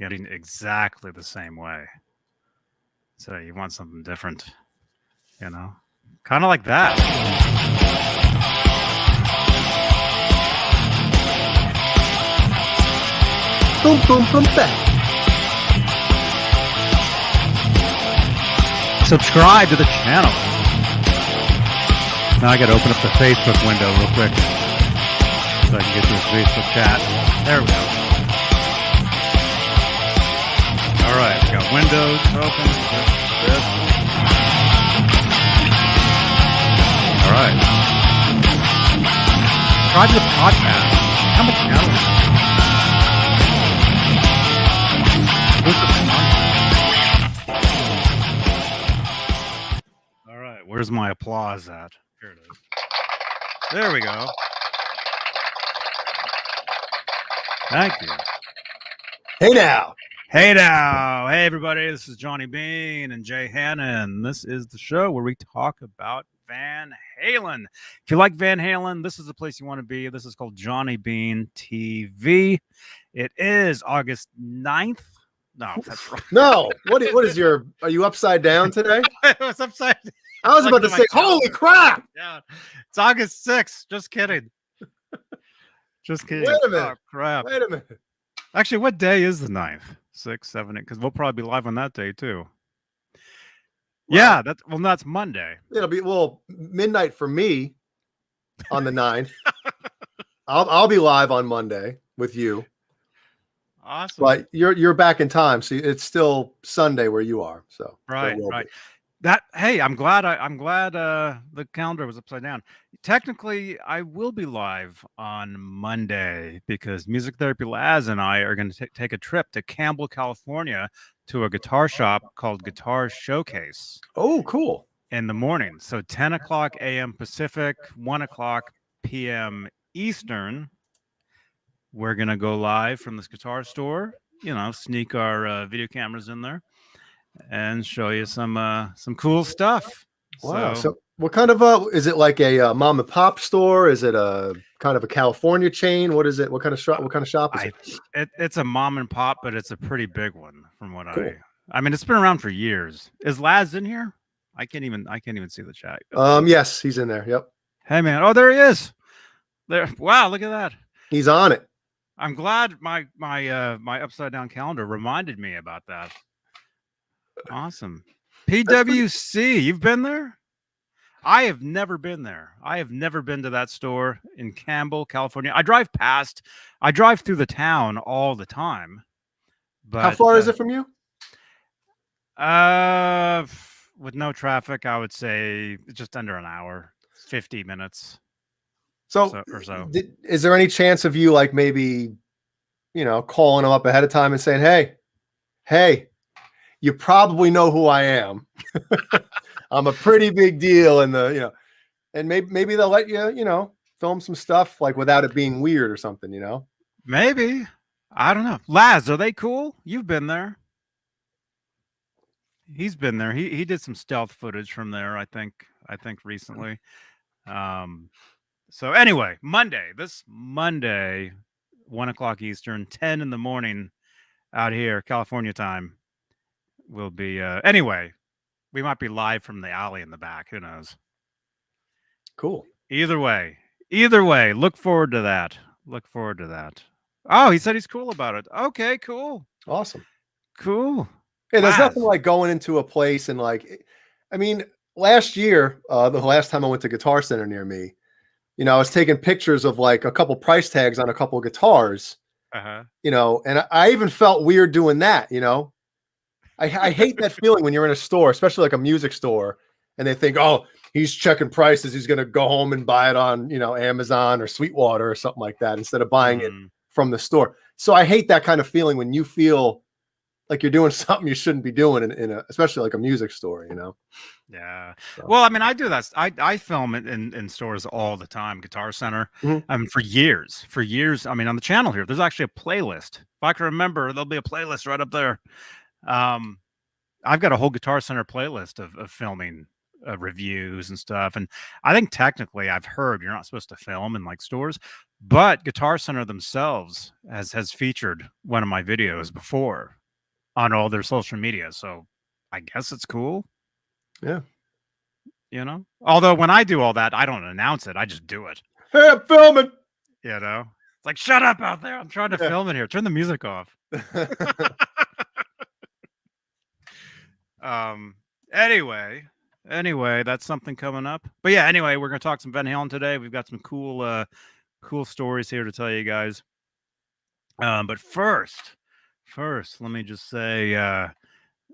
getting exactly the same way. So you want something different, you know? Kind of like that. Boom, boom, boom, bang. Subscribe to the channel. Now I got to open up the Facebook window real quick so I can get to this Facebook chat. There we go. All right, we got windows open. This. All right. Subscribe to the podcast. How much now? All right, where's my applause at? Here it is. There we go. Thank you. Hey now. Hey now. Hey everybody, this is Johnny Beane and Jay Hannon. This is the show where we talk about Van Halen. If you like Van Halen, this is the place you want to be. This is called Johnny Beane TV. It is August 9th. No, that's right. No. What is your... Are you upside down today? It was upside down. I was about to say, holy crap. Yeah, it's August 6th. Just kidding. Just kidding. Wait a minute. Oh, crap. Wait a minute. Actually, what day is the 9th? 6, 7, 8, because we'll probably be live on that day too. Yeah, that's Monday. It'll be midnight for me on the 9th. I'll be live on Monday with you. Awesome. But you're back in time, so it's still Sunday where you are. So right. Hey, I'm glad the calendar was upside down. Technically, I will be live on Monday because Music Therapy Laz and I are going to take a trip to Campbell, California, to a guitar shop called Guitar Showcase. Oh, cool! In the morning, so 10 o'clock a.m. Pacific, 1 o'clock p.m. Eastern. We're gonna go live from this guitar store. You know, sneak our video cameras in there and show you some cool stuff. Wow. So what kind of is it, like a mom and pop store? Is it a kind of a California chain? What is it? What kind of shop is it? It's a mom and pop, but it's a pretty big one from what I mean, it's been around for years. Is Laz in here? I can't even see the chat. Yes, he's in there. Yep. Hey man. Oh, there he is. There. Wow, look at that. He's on it. I'm glad my upside down calendar reminded me about that. Awesome. PWC, you've been there? I have never been there. I have never been to that store in Campbell, California. I drive through the town all the time. But how far is it from you? With no traffic, I would say just under an hour, 50 minutes. So. Is there any chance of you, like, maybe, calling them up ahead of time and saying, hey, you probably know who I am. I'm a pretty big deal. And and maybe they'll let you, film some stuff, like, without it being weird or something, Maybe. I don't know. Laz, are they cool? You've been there. He's been there. He did some stealth footage from there, I think recently. So anyway, this Monday, 1 o'clock Eastern, 10 in the morning out here, California time, will be, anyway, we might be live from the alley in the back. Who knows? Cool. Either way, look forward to that. Oh, he said he's cool about it. Okay, cool. Awesome. Cool. Yeah, there's nothing like going into a place and, like, I mean, last year, the last time I went to Guitar Center near me, I was taking pictures of, like, a couple price tags on a couple of guitars, and I even felt weird doing that. I hate that feeling when you're in a store, especially like a music store, and they think, oh, he's checking prices. He's going to go home and buy it on, Amazon or Sweetwater or something like that instead of buying it from the store. So I hate that kind of feeling when you feel like you're doing something you shouldn't be doing especially like a music store, Yeah. So. Well, I mean, I do that. I film it in stores all the time, Guitar Center. For years. I mean, on the channel here, there's actually a playlist. If I can remember, there'll be a playlist right up there. I've got a whole Guitar Center playlist of filming reviews and stuff. And I think technically I've heard you're not supposed to film in, like, stores, But Guitar Center themselves has featured one of my videos before on all their social media. So I guess it's cool. Yeah. You know? Although when I do all that, I don't announce it. I just do it. Hey, I'm filming. You know? It's like, shut up out there. I'm trying to Yeah. film it here. Turn the music off. Anyway, that's something coming up. But yeah, anyway, we're gonna talk some Van Halen today. We've got some cool stories here to tell you guys. But first, let me just say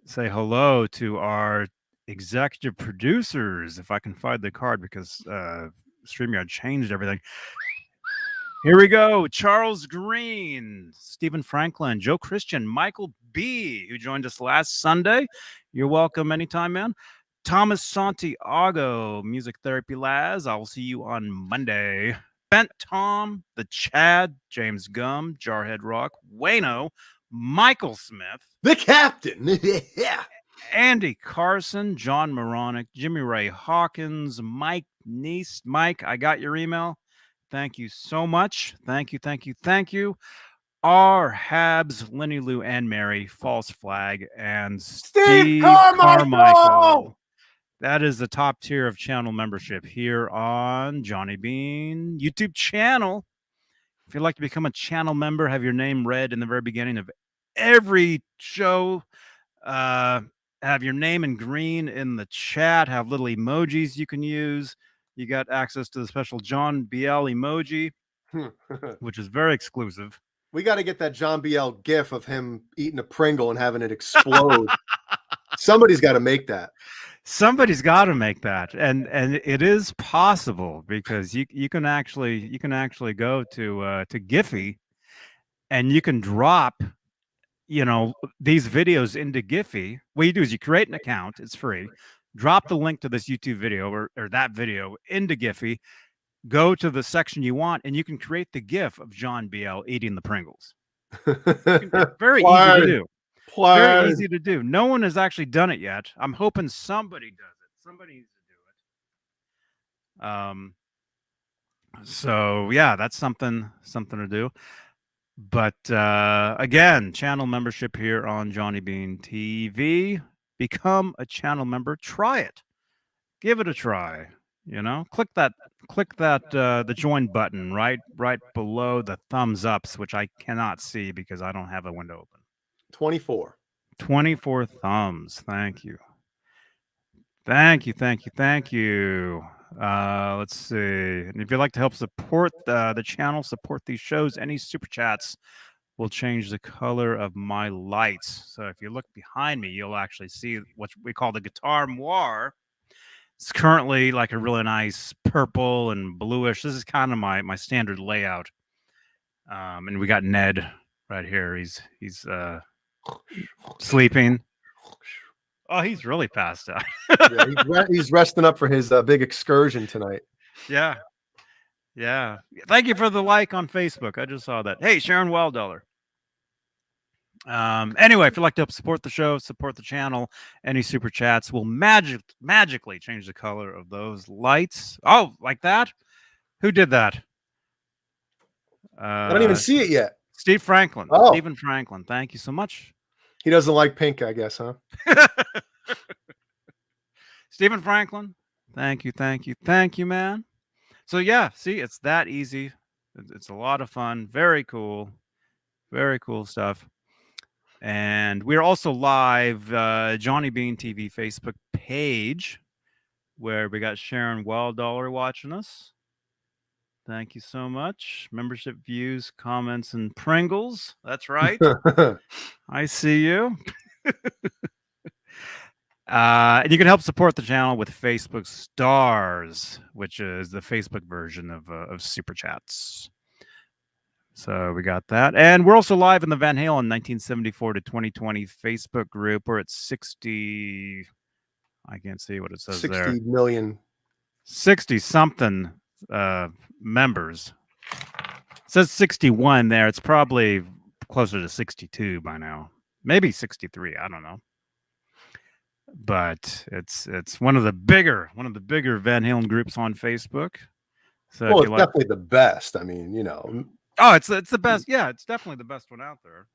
hello to our executive producers, if I can find the card, because StreamYard changed everything. Here we go. Charles Green, Stephen Franklin, Joe Christian, Michael B., who joined us last Sunday. You're welcome anytime, man. Thomas Santiago, Music Therapy Laz. I will see you on Monday. Bent Tom, The Chad, James Gum, Jarhead Rock, Wayno, Michael Smith, The Captain. Yeah. Andy Carson, John Moronic, Jimmy Ray Hawkins, Mike Neese. Mike, I got your email. Thank you so much. Thank you. R. Habs, Lenny Lou and Mary, False Flag, and Steve Carmichael. That is the top tier of channel membership here on Johnny Beane YouTube channel. If you'd like to become a channel member, have your name read in the very beginning of every show, have your name in green in the chat, have little emojis you can use. You got access to the special John BL emoji, which is very exclusive. We got to get that John BL gif of him eating a Pringle and having it explode. Somebody's got to make that. Somebody's got to make that, and it is possible, because you can actually go to Giphy, and you can drop these videos into Giphy. What you do is you create an account. It's free. Drop the link to this YouTube video or that video into Giphy. Go to the section you want, and you can create the GIF of John BL eating the Pringles. Very easy to do. Very easy to do. No one has actually done it yet. I'm hoping somebody does it. Somebody needs to do it. So yeah, that's something to do. But again, channel membership here on Johnny Beane TV. Become a channel member. Try it. Give it a try. Click that the join button right below the thumbs ups, which I cannot see because I don't have a window open. 24 thumbs. Thank you. Let's see. And if you'd like to help support the channel, support these shows, any super chats will change the color of my lights. So if you look behind me, you'll actually see what we call the guitar moire. It's currently like a really nice purple and bluish. This is kind of my standard layout. And we got Ned right here. He's sleeping. Oh, he's really passed out. Yeah, he's resting up for his big excursion tonight. Yeah. Thank you for the like on Facebook. I just saw that. Hey, Sharon Wilddollar. Anyway, if you'd like to help support the show, support the channel, any super chats will magically change the color of those lights. Oh, like that? Who did that? I don't even see it yet. Steve Franklin. Oh. Stephen Franklin. Thank you so much. He doesn't like pink, I guess, huh? Stephen Franklin. Thank you, man. So yeah, see, it's that easy. It's a lot of fun. Very cool stuff. And we're also live, Johnny Beane TV Facebook page, where we got Sharon Wilddollar watching us. Thank you so much. Membership, views, comments, and Pringles. That's right. I see you. And you can help support the channel with Facebook Stars, which is the Facebook version of Super Chats. So we got that. And we're also live in the Van Halen 1974 to 2020 Facebook group. We're at 60. I can't see what it says 60 there. 60 million. 60-something members. It says 61 there. It's probably closer to 62 by now. Maybe 63. I don't know. But it's one of the bigger Van Halen groups on Facebook. So Well, if you it's like, definitely the best. I mean, you know. oh, it's the best. Yeah, it's definitely the best one out there.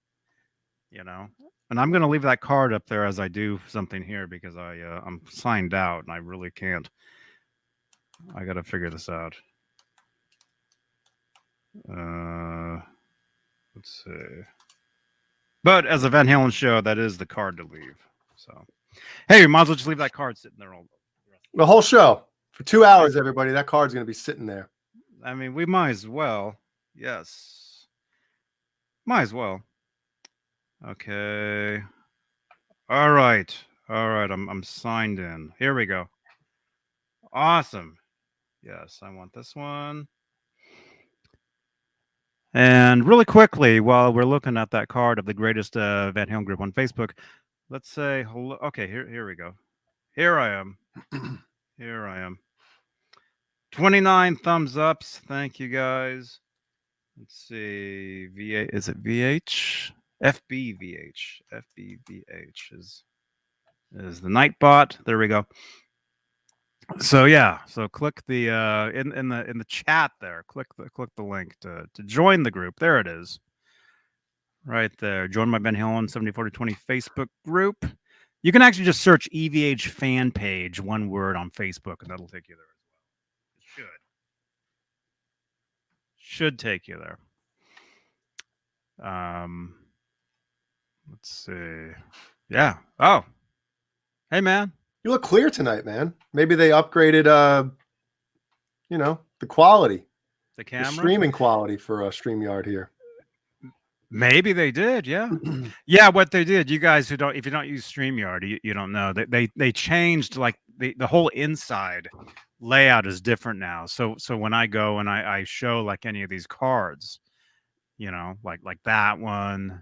You know, and I'm gonna leave that card up there as I do something here because I'm signed out and I really can't. I got to figure this out. Let's see. But as a Van Halen show, that is the card to leave. So, hey, you might as well just leave that card sitting there all. The whole show for 2 hours, everybody. That card's going to be sitting there. I mean, we might as well. Yes. Might as well. Okay. All right. All right. I'm signed in. Here we go. Awesome. Yes, I want this one. And really quickly, while we're looking at that card of the greatest Van Halen group on Facebook, let's say hello. Okay, here we go. Here I am. Here I am. 29 thumbs ups. Thank you guys. Let's see. Is it VH? FBVH. FBVH is the Nightbot. There we go. So yeah, so click the in the chat there. Click the link to join the group. There it is. Right there. Join my Van Halen 704020 Facebook group. You can actually just search EVH fan page, one word, on Facebook, and that'll take you there as well. It should take you there. Let's see. Yeah. Oh. Hey, man. You look clear tonight, man. Maybe they upgraded, you know, the quality, The camera, the streaming quality for StreamYard here. Maybe they did. Yeah. Yeah. What they did, you guys who don't, if you don't use StreamYard, you don't know that they changed like the whole inside layout is different now. So when I go and I show like any of these cards, you know, like that one,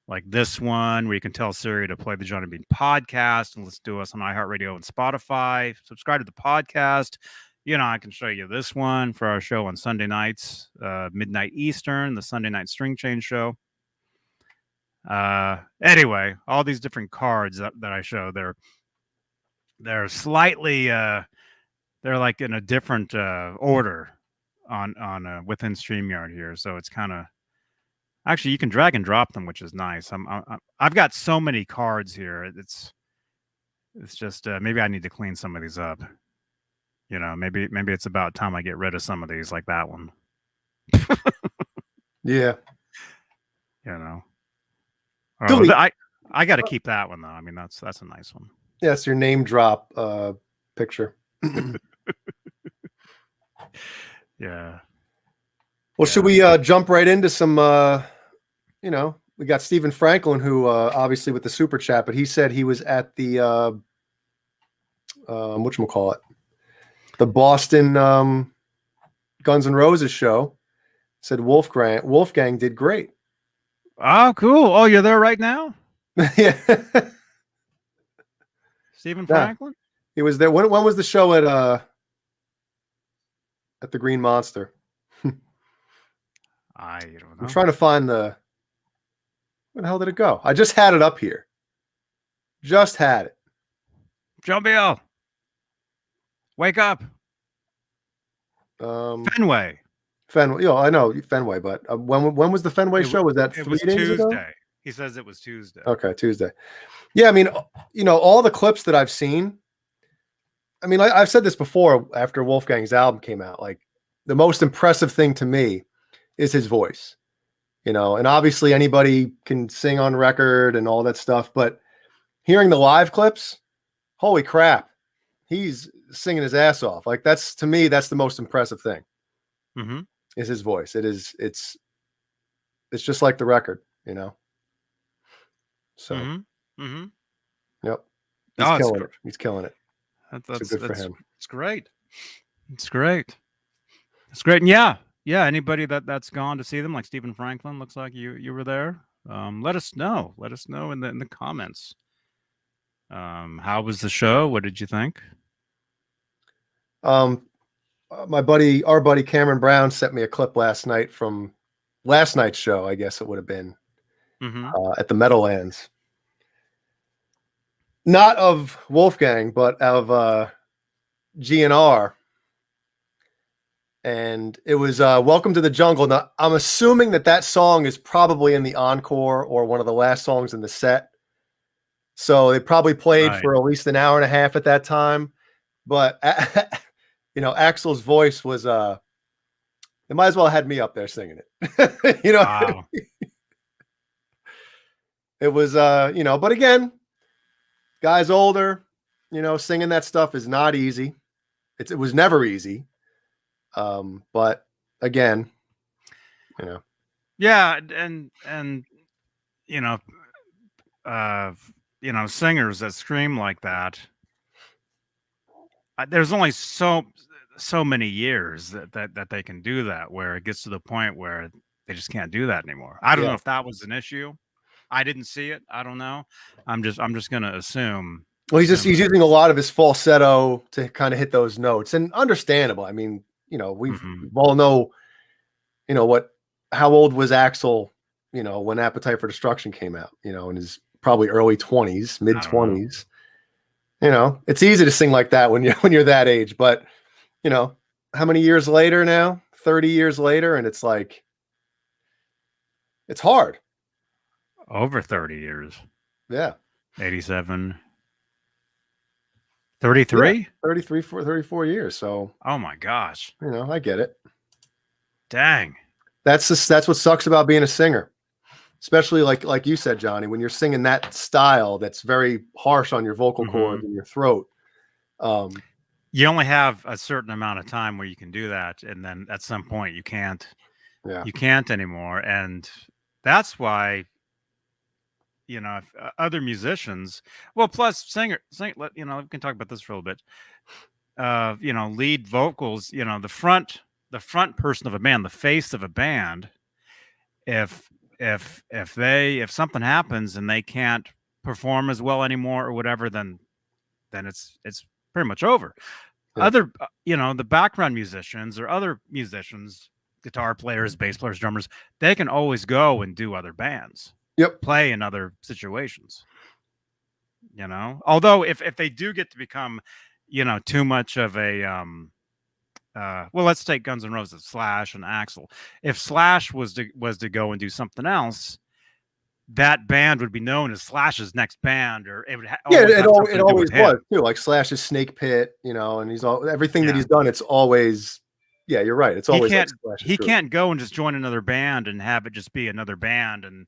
like this one, where you can tell Siri to play the Johnny Beane podcast and let's do us on iHeartRadio and Spotify. Subscribe to the podcast. You know, I can show you this one for our show on Sunday nights, midnight Eastern, the Sunday night string change show. Anyway, all these different cards that I show, they're slightly they're like in a different order on within StreamYard here. So it's kind of, actually, you can drag and drop them, which is nice. I've got so many cards here. It's just maybe I need to clean some of these up. You know, maybe it's about time I get rid of some of these, like that one. Yeah. You know. I got to keep that one though. I mean, that's a nice one. Yeah, it's your name drop picture. Yeah. Well, should we jump right into some, you know, we got Stephen Franklin, who obviously with the super chat, but he said he was at the, whatchamacallit, the Boston Guns N' Roses show. Said Wolfgang did great. Oh, cool. Oh, you're there right now? Yeah. Stephen Franklin? He was there. When was the show at the Green Monster? I don't know. I'm trying to find where the hell did it go? I just had it up here. Just had it. Joe Bill. Wake up. Fenway. Fenway. I know Fenway, but when was the Fenway show? Was that 3 days Tuesday ago? He says it was Tuesday. Okay, Tuesday. Yeah, I mean, you know, all the clips that I've seen. I mean, I've said this before after Wolfgang's album came out. Like, the most impressive thing to me is his voice. You know, and obviously anybody can sing on record and all that stuff, but hearing the live clips, holy crap, he's singing his ass off. Like, that's, to me, that's the most impressive thing. Mm-hmm. Is his voice. It's just like the record, you know. So, Yep, he's killing it. He's killing it. That's good for him. It's great. It's great. It's great. And yeah, anybody that's gone to see them, like Stephen Franklin, looks like you were there. Let us know. Let us know in the comments. How was the show? What did you think? Our buddy Cameron Brown sent me a clip last night from last night's show. I guess it would have been at the Meadowlands. Not of Wolfgang, but of GNR. and it was Welcome to the Jungle. Now, I'm assuming that song is probably in the encore or one of the last songs in the set. So they probably played for at least an hour and a half at that time. But, Axl's voice was, they might as well have had me up there singing it. Wow. It was, but again, guy's older, singing that stuff is not easy. It was never easy. But again, yeah. And, singers that scream like that, there's only so many years that they can do that, where it gets to the point where they just can't do that anymore. I don't know if that was an issue. I didn't see it. I don't know. I'm just going to assume. Well, he's using a lot of his falsetto to kind of hit those notes, and understandable. I mean, we all know, how old was Axl, when Appetite for Destruction came out, in his probably early 20s, mid 20s. It's easy to sing like that when you're that age, but how many years later now? 30 years later, and it's like, it's hard. Over 30 years. Yeah. 87. 33? Yeah, 33, 34 years. So, oh my gosh. I get it. Dang. That's what sucks about being a singer. Especially like you said, Johnny, when you're singing that style that's very harsh on your vocal cords and your throat. You only have a certain amount of time where you can do that, and then at some point you can't. Yeah. You can't anymore, and that's why if, other musicians, well, plus we can talk about this for a little bit. Lead vocals, the front person of a band, the face of a band, if something happens and they can't perform as well anymore or whatever, then it's pretty much over. Yeah. Other, the background musicians or other musicians, guitar players, bass players, drummers, they can always go and do other bands. Yep. Play in other situations. Although if they do get to become, too much of a, well, let's take Guns N' Roses, Slash and Axl. If Slash was to go and do something else, that band would be known as Slash's next band, or it would. It always was too. Like Slash's Snake Pit, and he's everything that he's done. It's always. Yeah, you're right. It's always. He can't go and just join another band and have it just be another band. And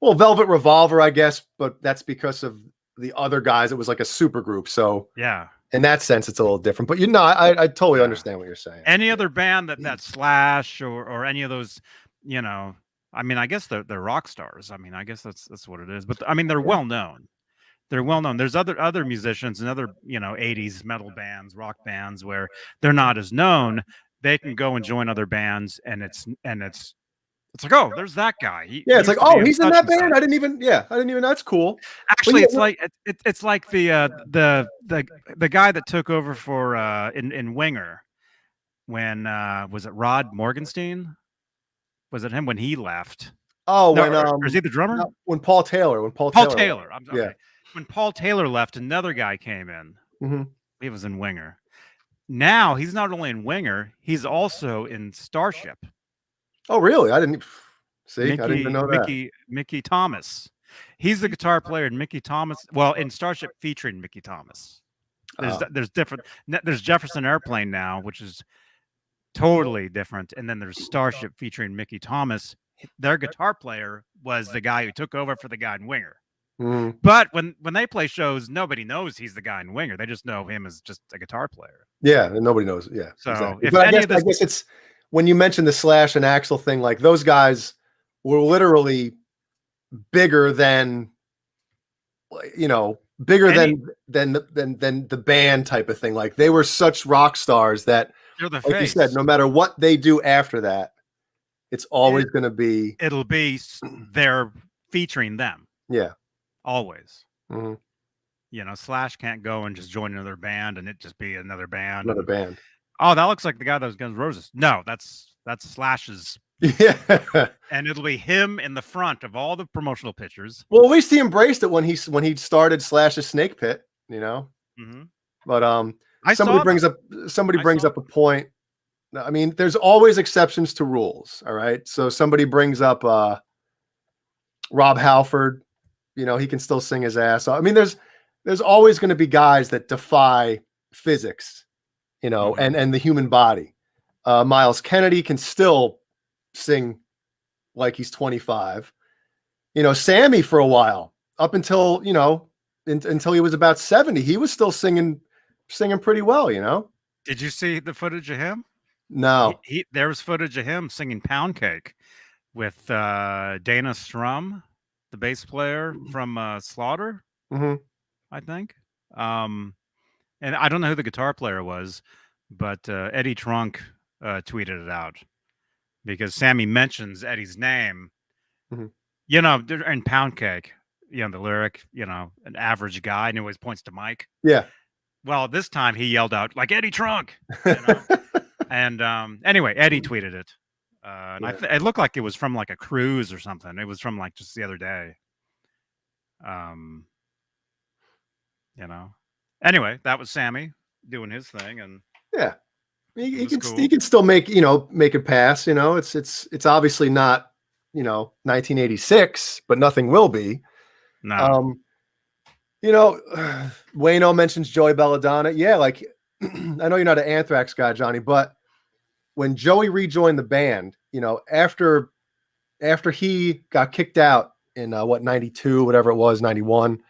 well, Velvet Revolver, I guess, but that's because of the other guys. It was like a super group, so yeah. In that sense, it's a little different. But I totally understand what you're saying. Any other band that Slash or any of those, I mean, I guess they're rock stars. I mean, I guess that's what it is. But I mean, they're well known. They're well known. There's other musicians and other 80s metal bands, rock bands where they're not as known. They can go and join other bands, and it's like, oh, there's that guy. It's like, oh, he's in that band. I didn't even know. That's cool. Actually, it's like the guy that took over for in Winger when was it Rod Morgenstein? Was it him when he left? Oh, no, was he the drummer? When Paul Taylor. When Paul Taylor left, another guy came in. Mm-hmm. He was in Winger. Now he's not only in Winger, he's also in Starship. Oh, really? I didn't see. I didn't even know that. Mickey Thomas. He's the guitar player in Mickey Thomas. Well, in Starship featuring Mickey Thomas. There's different. There's Jefferson Airplane now, which is totally different, and then there's Starship featuring Mickey Thomas. Their guitar player was the guy who took over for the guy in Winger. Mm. But when they play shows, nobody knows he's the guy in Winger. They just know him as just a guitar player. Yeah, and nobody knows. Yeah. So exactly. I guess it's when you mentioned the Slash and Axl thing, like those guys were literally bigger than than the band type of thing. Like they were such rock stars that, like you said, no matter what they do after that, it's always going to be. It'll be they're featuring them. Yeah. Always. Mm-hmm. Slash can't go and just join another band and it just be another band. Another band. Oh, that looks like the guy that was Guns N' Roses. No, that's Slash's. Yeah. And it'll be him in the front of all the promotional pictures. Well, at least he embraced it when he started Slash's Snake Pit, Mm-hmm. But somebody brings up a point I mean, there's always exceptions to rules. All right. So somebody brings up Rob Halford, you know, he can still sing his ass off. I mean, there's always going to be guys that defy physics, you know, and the human body. Miles Kennedy can still sing like he's 25. You know, Sammy for a while, up until, you know, until he was about 70, he was still singing pretty well, you know. Did you see the footage of him? No. There was footage of him singing Pound Cake with Dana Strum, the bass player from Slaughter, I think. And I don't know who the guitar player was, but Eddie Trunk tweeted it out because Sammy mentions Eddie's name. You know, in Pound Cake, you know, the lyric, you know, an average guy, and he always points to Mike. Yeah. Well, this time he yelled out, like, Eddie Trunk. You know? And anyway, Eddie tweeted it. And it looked like it was from like a cruise or something. It was from like just the other day. You know. Anyway, that was Sammy doing his thing, and yeah, he can still make, you know, make it pass. You know, it's obviously not, you know, 1986, but nothing will be. No. You know, Wayno mentions Joey Belladonna. Yeah, like I know you're not an Anthrax guy, Johnny, but when Joey rejoined the band, you know, after he got kicked out in 92, whatever it was, 91,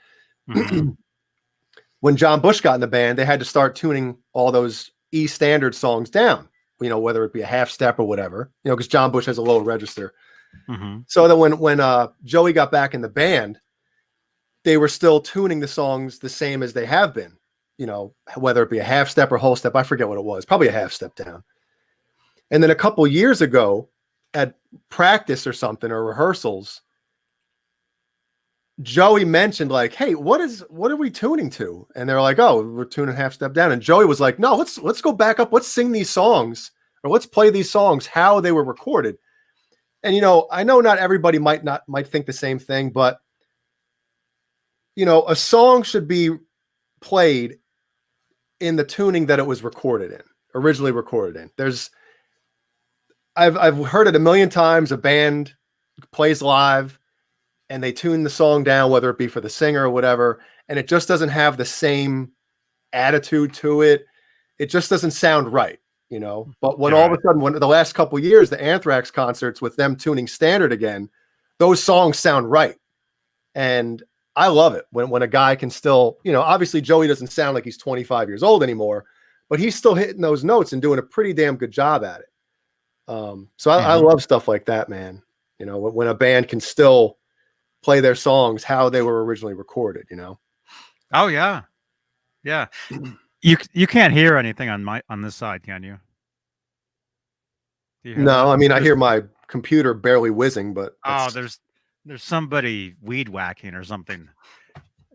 when John Bush got in the band, they had to start tuning all those E standard songs down, you know, whether it be a half step or whatever, you know, because John Bush has a low register. So that when Joey got back in the band, they were still tuning the songs the same as they have been, you know, whether it be a half step or whole step. I forget what it was, probably a half step down. And then a couple years ago at practice or something, or rehearsals, Joey mentioned like, hey, what are we tuning to? And they're like, oh, we're tuning half step down. And Joey was like, no, let's go back up. Let's sing these songs, or let's play these songs how they were recorded. And, you know, I know not everybody might think the same thing, but, you know, a song should be played in the tuning that it was originally recorded in. I've heard it a million times. A band plays live and they tune the song down, whether it be for the singer or whatever, and it just doesn't have the same attitude to it. It just doesn't sound right, you know. But when all of a sudden, when the last couple of years, the Anthrax concerts with them tuning standard again, those songs sound right. And I love it when a guy can still, you know, obviously Joey doesn't sound like he's 25 years old anymore, but he's still hitting those notes and doing a pretty damn good job at it. So I love stuff like that, man. You know, when a band can still play their songs how they were originally recorded, you know? Oh yeah. Yeah. You can't hear anything on this side, can you? No, I mean, I hear my computer barely whizzing, but there's somebody weed whacking or something.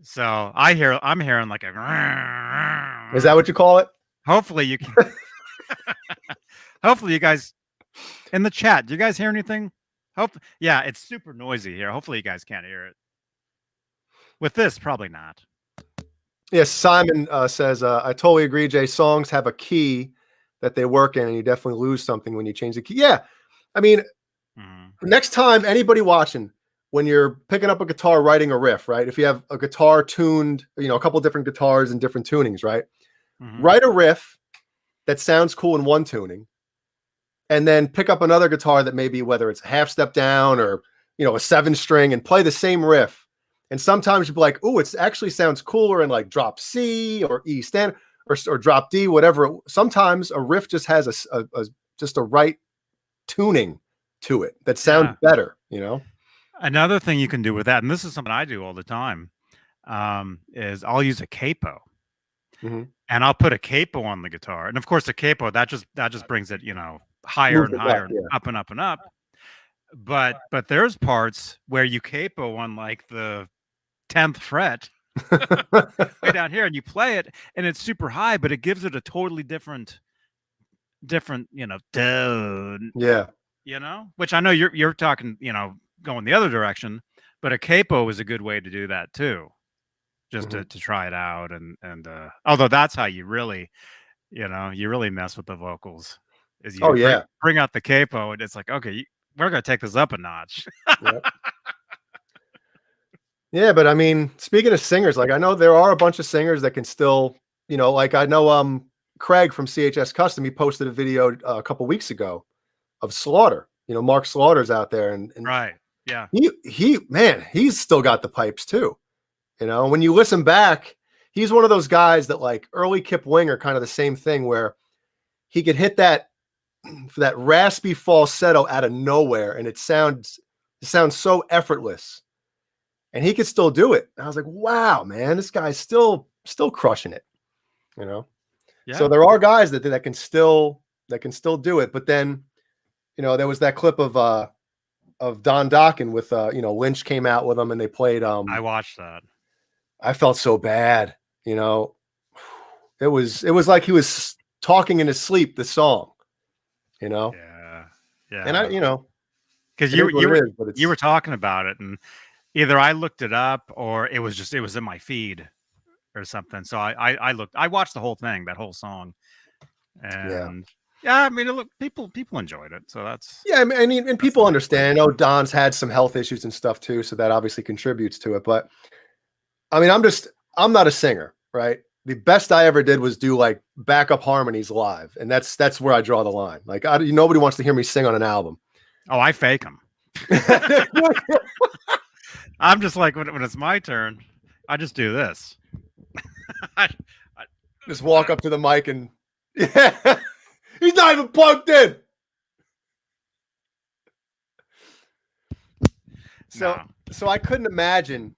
So I'm hearing like a. Is that what you call it? Hopefully you can. Hopefully you guys in the chat, do you guys hear anything? Yeah, it's super noisy here. Hopefully you guys can't hear it. With this, probably not. Yes, Simon says, I totally agree, Jay. Songs have a key that they work in, and you definitely lose something when you change the key. Yeah. I mean, next time, anybody watching, when you're picking up a guitar, writing a riff, right? If you have a guitar tuned, you know, a couple different guitars and different tunings, right? Write a riff that sounds cool in one tuning, and then pick up another guitar that maybe, whether it's a half step down or, you know, a 7-string, and play the same riff. And sometimes you'll be like, oh, it actually sounds cooler in like drop C or E standard or drop D, whatever. Sometimes a riff just has just a right tuning to it that sounds better, you know? Another thing you can do with that, and this is something I do all the time, is I'll use a capo. And I'll put a capo on the guitar. And of course the capo, that just brings it, you know, higher and higher, up and up and up. But there's parts where you capo on like the 10th fret way down here, and you play it and it's super high, but it gives it a totally different, you know, tone. Yeah. You know, which I know you're talking, you know, going the other direction, but a capo is a good way to do that too. Just to try it out. And although that's how you really, you know, you really mess with the vocals. is Oh, you yeah. bring out the capo, and it's like, okay, we're gonna take this up a notch. Yep. Yeah, but I mean, speaking of singers, like I know there are a bunch of singers that can still, like I know Craig from CHS Custom, he posted a video a couple weeks ago of Slaughter. Mark Slaughter's out there, and Right. Yeah. man, he's still got the pipes too. When you listen back, he's one of those guys that like early Kip Winger, kind of the same thing where he could hit that raspy falsetto out of nowhere, and it sounds so effortless. And he could still do it. And I was like, wow, man, this guy's still crushing it. Yeah. So there are guys that can still do it. But then, there was that clip of Don Dokken with Lynch came out with him and they played I watched that. I felt so bad, It was like he was talking in his sleep, the song, Yeah. Yeah. And because you were talking about it, and either I looked it up or it was in my feed or something. So I watched the whole thing, that whole song, and I mean, people enjoyed it. So that's I mean, and people understand. I know Don's had some health issues and stuff too, so that obviously contributes to it. But I mean, I'm not a singer, right? The best I ever did was do like backup harmonies live, and that's where I draw the line. Like nobody wants to hear me sing on an album. Oh, I fake them. I'm just like, when it's my turn, I just do this. I just walk up to the mic and he's not even plugged in. So I couldn't imagine,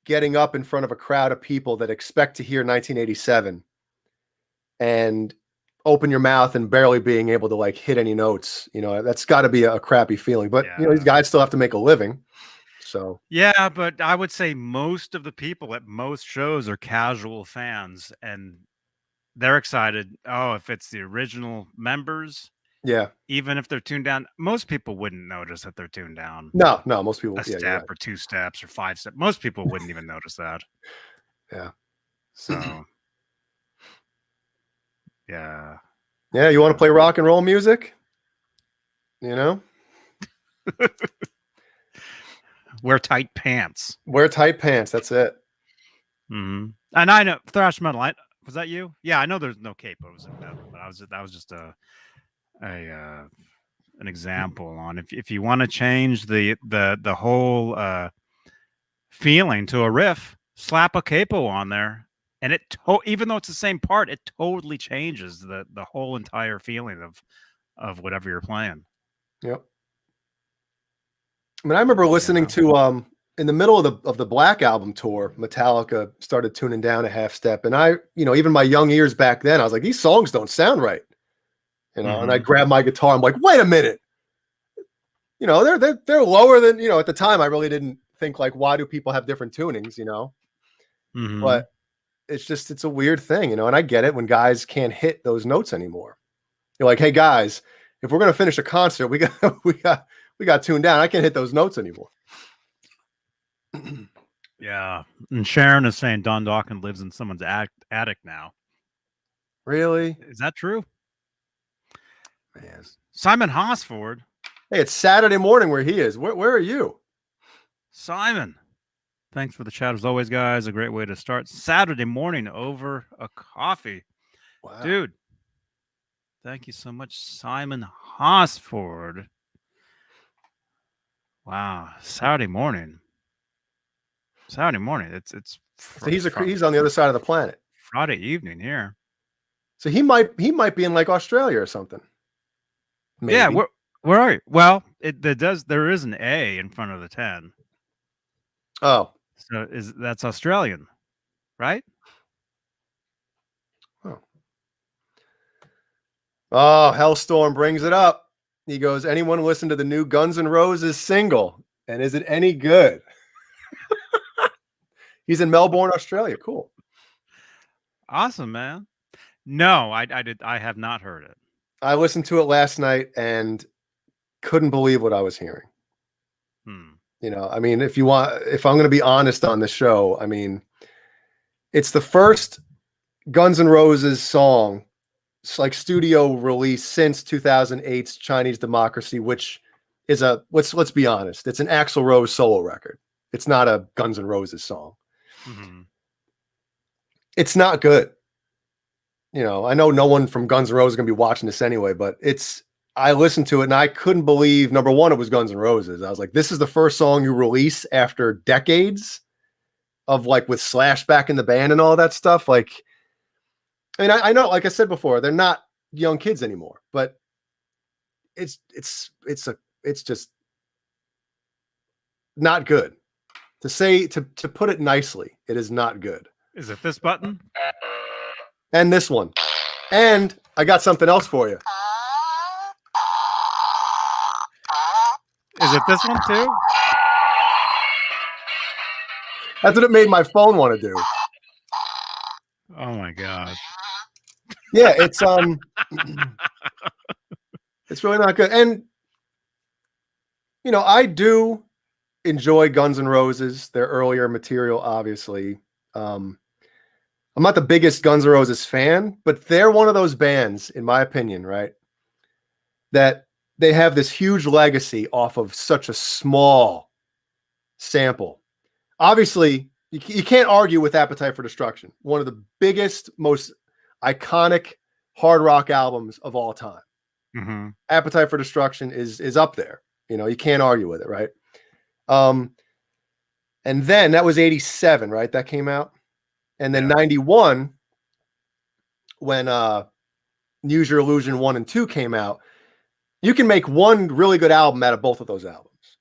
getting up in front of a crowd of people that expect to hear 1987 and open your mouth and barely being able to like hit any notes. That's got to be a crappy feeling. But these guys still have to make a living. So yeah, but I would say most of the people at most shows are casual fans, and they're excited. Oh, if it's the original members, even if they're tuned down, most people wouldn't notice that they're tuned down. No, most people a step or 2 steps or 5 steps. Most people wouldn't even notice that. Yeah. So yeah. You want to play rock and roll music? Wear tight pants. Wear tight pants. That's it. Mm-hmm. And I know thrash metal. Was that you? Yeah, I know there's no capos in metal, but that was just an example on if you want to change the whole feeling to a riff, slap a capo on there, and even though it's the same part, it totally changes the whole entire feeling of whatever you're playing. Yep. I mean, I remember listening to in the middle of the Black Album tour, Metallica started tuning down a half step, and I, even my young ears back then, I was like, these songs don't sound right, and I grabbed my guitar. I'm like, wait a minute, they're lower than, at the time I really didn't think like, why do people have different tunings, but it's a weird thing, and I get it when guys can't hit those notes anymore. You're like, hey guys, if we're gonna finish a concert, we got tuned down. I can't hit those notes anymore. Yeah. And Sharon is saying Don Dokken lives in someone's attic now. Really? Is that true? Man. Simon Hosford. Hey, it's Saturday morning where he is. Where are you? Simon. Thanks for the chat as always, guys. A great way to start Saturday morning over a coffee. Wow. Dude. Thank you so much, Simon Hosford. Wow. Saturday morning. It's so he's on the other side of the planet. Friday evening here. So he might be in like Australia or something. Maybe. Yeah, where are you? Well, there is an A in front of the 10. Oh. So that's Australian, right? Oh, Hellstorm brings it up. He goes, anyone listen to the new Guns N' Roses single? And is it any good? He's in Melbourne, Australia. Cool. Awesome, man. No, I have not heard it. I listened to it last night and couldn't believe what I was hearing. I mean, if I'm going to be honest on the show, I mean, it's the first Guns N' Roses song like studio release since 2008's Chinese Democracy, which is let's be honest, it's an Axl Rose solo record. It's not a Guns N' Roses song. Mm-hmm. It's not good. You know, I know no one from Guns N' Roses is going to be watching this anyway, but I listened to it and I couldn't believe, number one, it was Guns N' Roses. I was like, this is the first song you release after decades of like with Slash back in the band and all that stuff. Like, I mean, I know, like I said before, they're not young kids anymore, but it's just not good. To put it nicely, it is not good. Is it this button? And this one. And I got something else for you. Is it this one too? That's what it made my phone want to do. Oh my gosh. Yeah, it's it's really not good. And you know, I do enjoy Guns N' Roses, their earlier material, obviously. I'm not the biggest Guns N' Roses fan, but they're one of those bands, in my opinion, right, that they have this huge legacy off of such a small sample. Obviously, you can't argue with Appetite for Destruction, one of the biggest, most iconic hard rock albums of all time. Mm-hmm. Appetite for Destruction is up there. You know, you can't argue with it, right? And then that was 87, right? That came out. And then 91, when Use Your Illusion 1 and 2 came out, you can make one really good album out of both of those albums.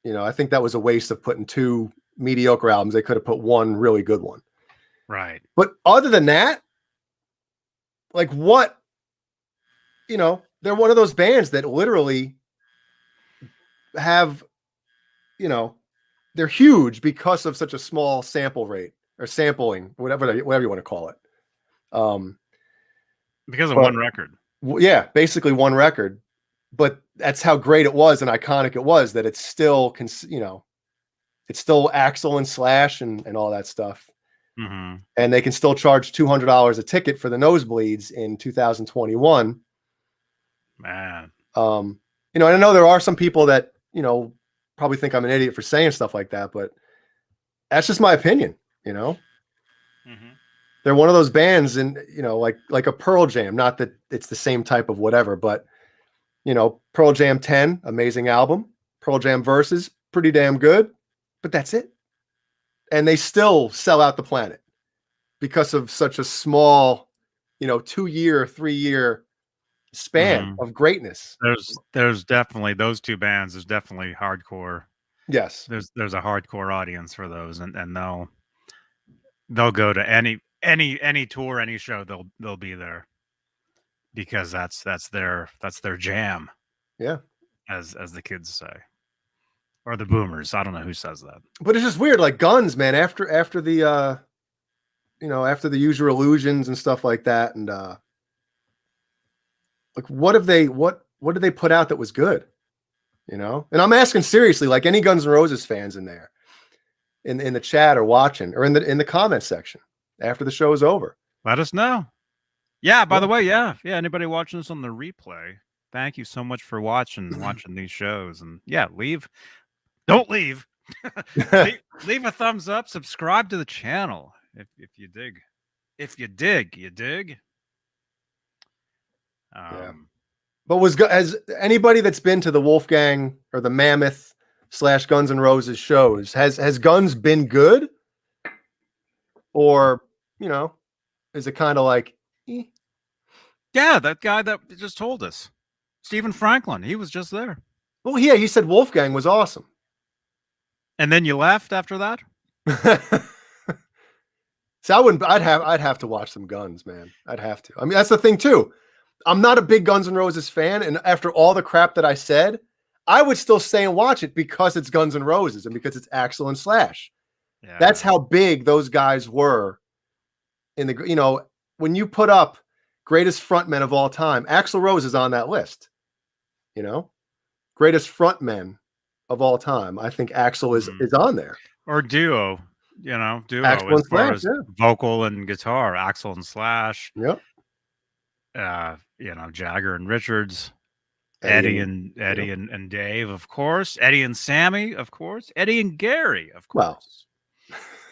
You know, I think that was a waste of putting two mediocre albums. They could have put one really good one. Right. But other than that, like what, you know, they're one of those bands that literally have, you know, they're huge because of such a small sample rate or sampling, whatever you want to call it. Because of one record. Yeah, basically one record. But that's how great it was and iconic it was that it's still, you know, it's still Axl and Slash and all that stuff. Mm-hmm. And they can still charge $200 a ticket for the nosebleeds in 2021. Man. You know, and I know there are some people that, you know, probably think I'm an idiot for saying stuff like that, but that's just my opinion, you know? Mm-hmm. They're one of those bands and, you know, like a Pearl Jam, not that it's the same type of whatever, but you know, Pearl Jam 10, amazing album. Pearl Jam Versus, pretty damn good, but that's it. And they still sell out the planet because of such a small, you know, 2-year, 3-year span of greatness. There's definitely those two bands. There's definitely hardcore. Yes. There's a hardcore audience for those, and they'll go to any tour, any show. They'll be there because that's their jam. Yeah. As the kids say, or the boomers. I don't know who says that. But it's just weird, like Guns, man. After the you know, after the Use Your Illusions and stuff like that, and like what did they put out that was good? You know, and I'm asking seriously, like any Guns N' Roses fans in there, in the chat or watching or in the comment section after the show is over, let us know. Yeah. By the way, yeah. Anybody watching this on the replay? Thank you so much for watching these shows. And yeah, don't leave. leave a thumbs up, subscribe to the channel if you dig. If you dig, you dig. Yeah. But has anybody that's been to the Wolfgang or the Mammoth / Guns N' Roses shows, has Guns been good? Or, you know, is it kind of like Yeah, that guy that just told us. Stephen Franklin, he was just there. Well, yeah, he said Wolfgang was awesome. And then you left after that? So I'd have to watch some Guns, man. I'd have to. I mean, that's the thing too. I'm not a big Guns N' Roses fan, and after all the crap that I said, I would still stay and watch it because it's Guns N' Roses and because it's Axl and Slash. Yeah. That's how big those guys were in the, you know, when you put up greatest frontmen of all time, Axl Rose is on that list. You know, greatest frontmen of all time. I think Axl is on there. Or duo, you know, duo Axl as far as vocal and guitar, Axl and Slash. Yep. Jagger and Richards, Eddie Eddie and Dave, of course, Eddie and Sammy, of course, Eddie and Gary, of Well. course.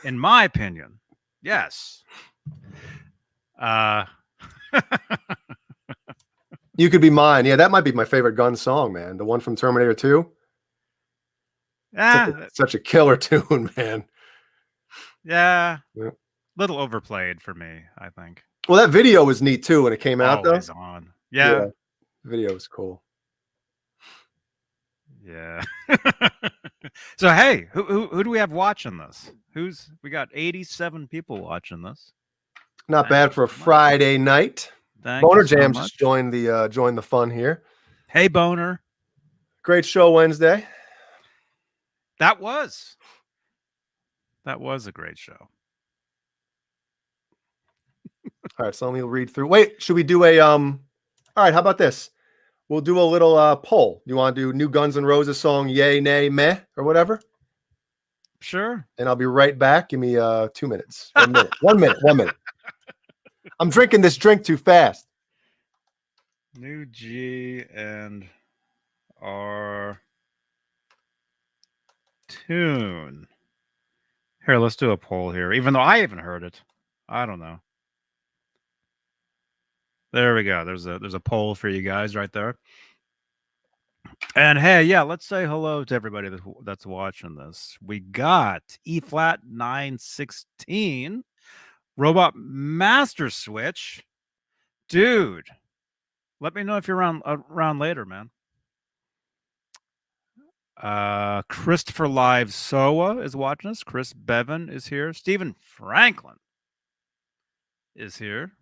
In my opinion, yes. You Could Be Mine. Yeah, that might be my favorite Guns song, man. The one from Terminator 2. Such a killer tune, man. Yeah. Little overplayed for me, I think. Well, that video was neat too when it came out, though. Always on. Yeah. The video was cool. Yeah. So hey, who do we have watching this? We got 87 people watching this. Not bad for a Friday night. Boner Jams just joined the fun here. Hey, Boner. Great show Wednesday. That was a great show. All right, so let me read through. Wait, should we do a all right, how about this? We'll do a little poll. You want to do new Guns N' Roses song, yay, nay, meh, or whatever? Sure. And I'll be right back. Give me 2 minutes. 1 minute. 1 minute. 1 minute. I'm drinking this drink too fast. New G and R tune. Here, let's do a poll here. Even though I haven't heard it. I don't know. There we go. There's a poll for you guys right there. And hey, yeah, let's say hello to everybody that's watching this. We got E flat 916, Robot Master Switch. Dude, let me know if you're around later, man. Christopher Live Soa is watching us. Chris Bevan is here. Stephen Franklin is here.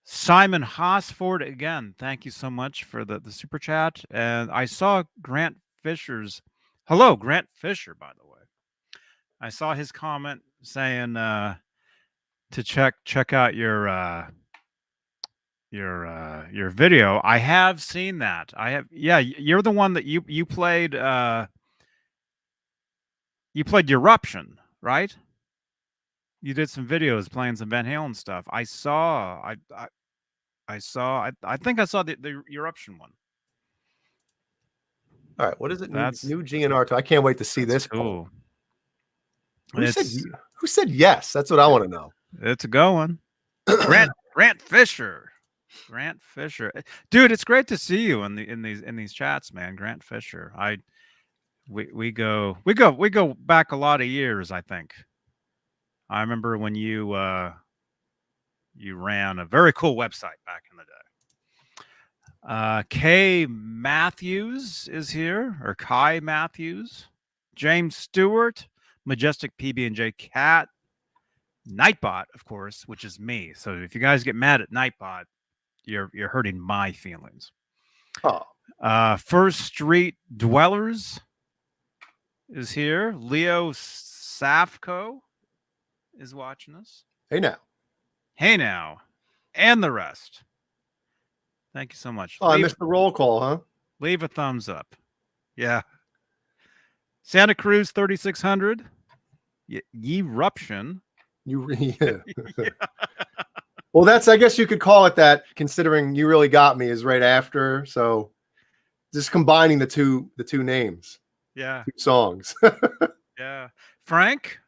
Simon Hosford again. Thank you so much for the super chat. And I saw Grant Fisher's. Hello, Grant Fisher, by the way. I saw his comment saying to check out your video. I have seen that. I have. Yeah, you're the one that you played. You played Eruption, right? You did some videos playing some Van Halen stuff. I think I saw the Eruption one. All right, what is it? New GNR. I can't wait to see this. Cool. Who said yes? That's what I want to know. It's going. Grant Fisher. Grant Fisher. Dude, it's great to see you in these chats, man. Grant Fisher. We go back a lot of years, I think. I remember when you ran a very cool website back in the day. Kay Matthews is here, or Kai Matthews. James Stewart, Majestic PB&J Cat, Nightbot, of course, which is me. So if you guys get mad at Nightbot, you're hurting my feelings. Oh. First Street Dwellers is here. Leo Safko is watching us. Hey now, and the rest. Thank you so much. I missed the roll call, huh? Leave a thumbs up. Yeah. Santa Cruz 3600. Eruption. Yeah. Well, I guess you could call it that, considering You Really Got Me is right after. So just combining the two names. Yeah. 2 songs. Yeah. Frank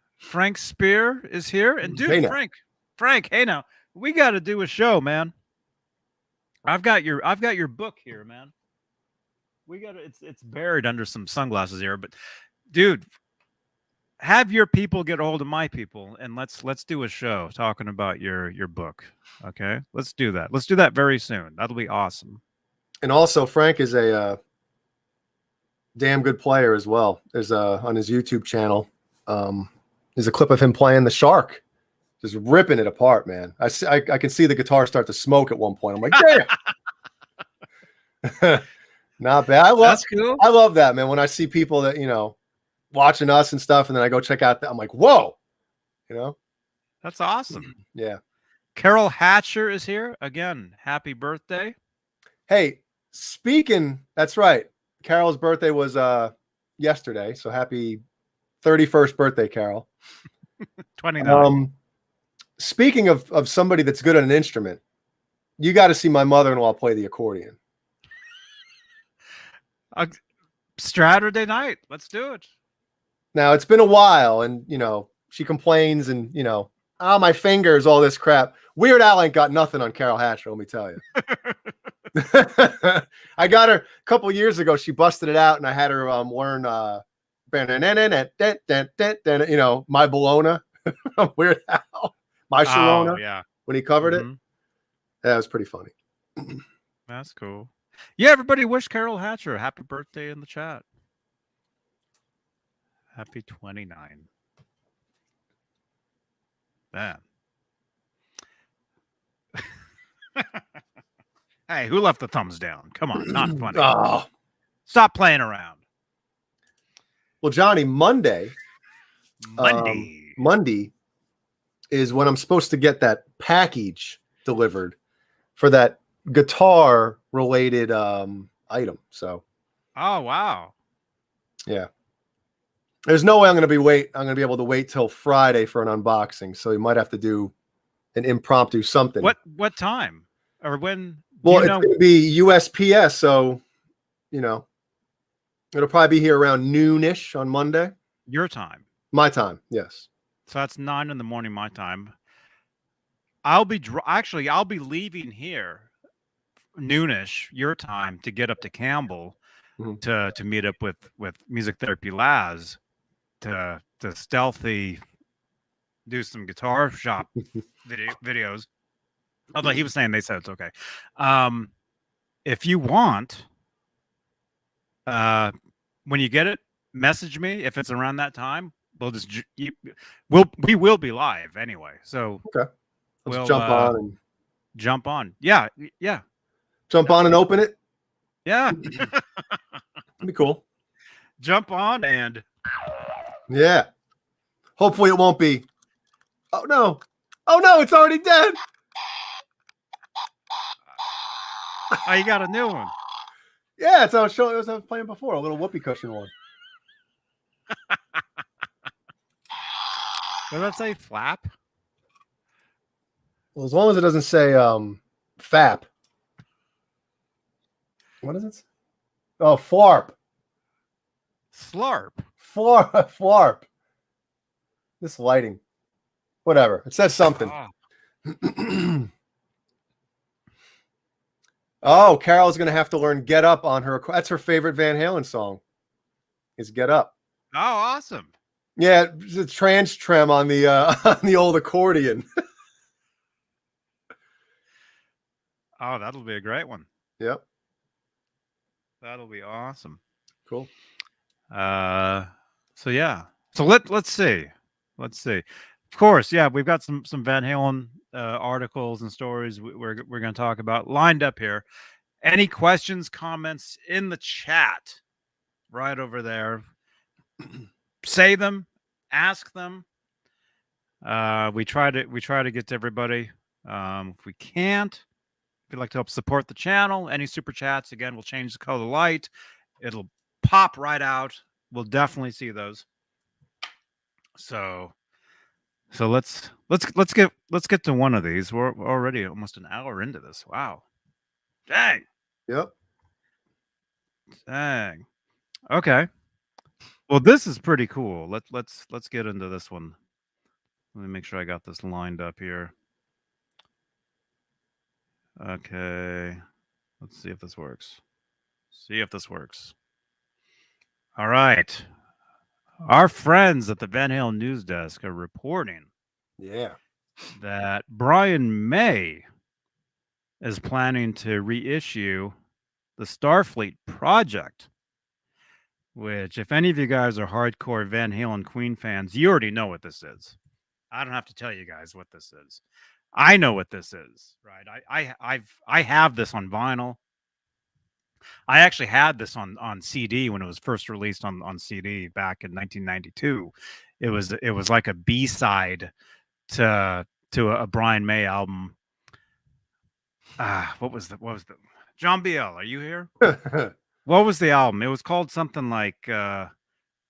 Spear is here. And dude, hey Frank, hey now. We got to do a show, man. I've got your book here, man. We got it's buried under some sunglasses here, but dude, have your people get a hold of my people and let's do a show talking about your book. Okay? Let's do that. Let's do that very soon. That'll be awesome. And also Frank is a damn good player as well. There's on his YouTube channel. There's a clip of him playing the Shark. Just ripping it apart, man. I can see the guitar start to smoke at one point. I'm like, damn. Not bad. That's cool. I love that, man. When I see people that, watching us and stuff, and then I go check out that, I'm like, whoa. That's awesome. Yeah. Carol Hatcher is here. Again, happy birthday. Hey, that's right. Carol's birthday was yesterday. So happy 31st birthday, Carol. 29. Speaking of somebody that's good at an instrument, You got to see my mother-in-law play the accordion. Saturday night. Let's do it. Now, it's been a while, and, you know, she complains and, you know, oh, my fingers, all this crap. Weird Al ain't got nothing on Carol Hatcher, let me tell you. I got her a couple years ago. She busted it out, and I had her learn, you know, My Bologna. Weird Al. My Sharona. Oh, yeah. When he covered it. That was pretty funny. That's cool. Yeah, everybody wish Carol Hatcher a happy birthday in the chat. Happy 29. Man. Hey, who left the thumbs down? Come on, not funny. Oh. Stop playing around. Well, Johnny, Monday is when I'm supposed to get that package delivered for that guitar related item. So, oh wow, yeah. There's no way I'm going to be able to wait till Friday for an unboxing. So you might have to do an impromptu something. What time or when? Well, it's going to be USPS, so you know it'll probably be here around noonish on Monday. Your time, my time, yes. So that's 9 in the morning my time. I'll be leaving here noonish your time to get up to Campbell to meet up with Music Therapy Laz to stealthy do some guitar shop videos. Although he was saying they said it's okay. If you want, when you get it, message me if it's around that time. We'll just we will be live anyway. So okay, let's jump on. Yeah. Jump on and open it. Yeah, that'd be cool. Jump on and yeah. Hopefully it won't be. Oh no! It's already dead. Oh, you got a new one. Yeah, it's I was playing before, a little whoopee cushion one. Does that say flap? Well, as long as it doesn't say fap. What is it? Oh, flarp. Slurp. Flarp. This lighting. Whatever. It says something. Oh, Carol's going to have to learn Get Up on her. That's her favorite Van Halen song. Is Get Up. Oh, awesome. Yeah, the trans trem on the on the old accordion. Oh, that'll be a great one. Yep. That'll be awesome. Cool. So yeah. So let's see. Of course, yeah, we've got some Van Halen articles and stories we're going to talk about lined up here. Any questions, comments in the chat right over there? Say them, ask them. We try to get to everybody. If we can't, if you'd like to help support the channel, any super chats, again, we'll change the color light. It'll pop right out. We'll definitely see those. So let's get to one of these. We're already almost an hour into this. Wow. Dang. Yep. Dang. Okay. Well, this is pretty cool. Let's get into this one. Let me make sure I got this lined up here. Okay. Let's see if this works. All right. Our friends at the Van Halen news desk are reporting that Brian May is planning to reissue the Starfleet project, which, if any of you guys are hardcore Van Halen Queen fans, you already know what this is. I don't have to tell you guys what this is. I know what this is, right? I have this on vinyl. I actually had this on CD when it was first released on CD back in 1992. It was like a B-side to a Brian May album. What was the John BL, are you here? What was the album? It was called something like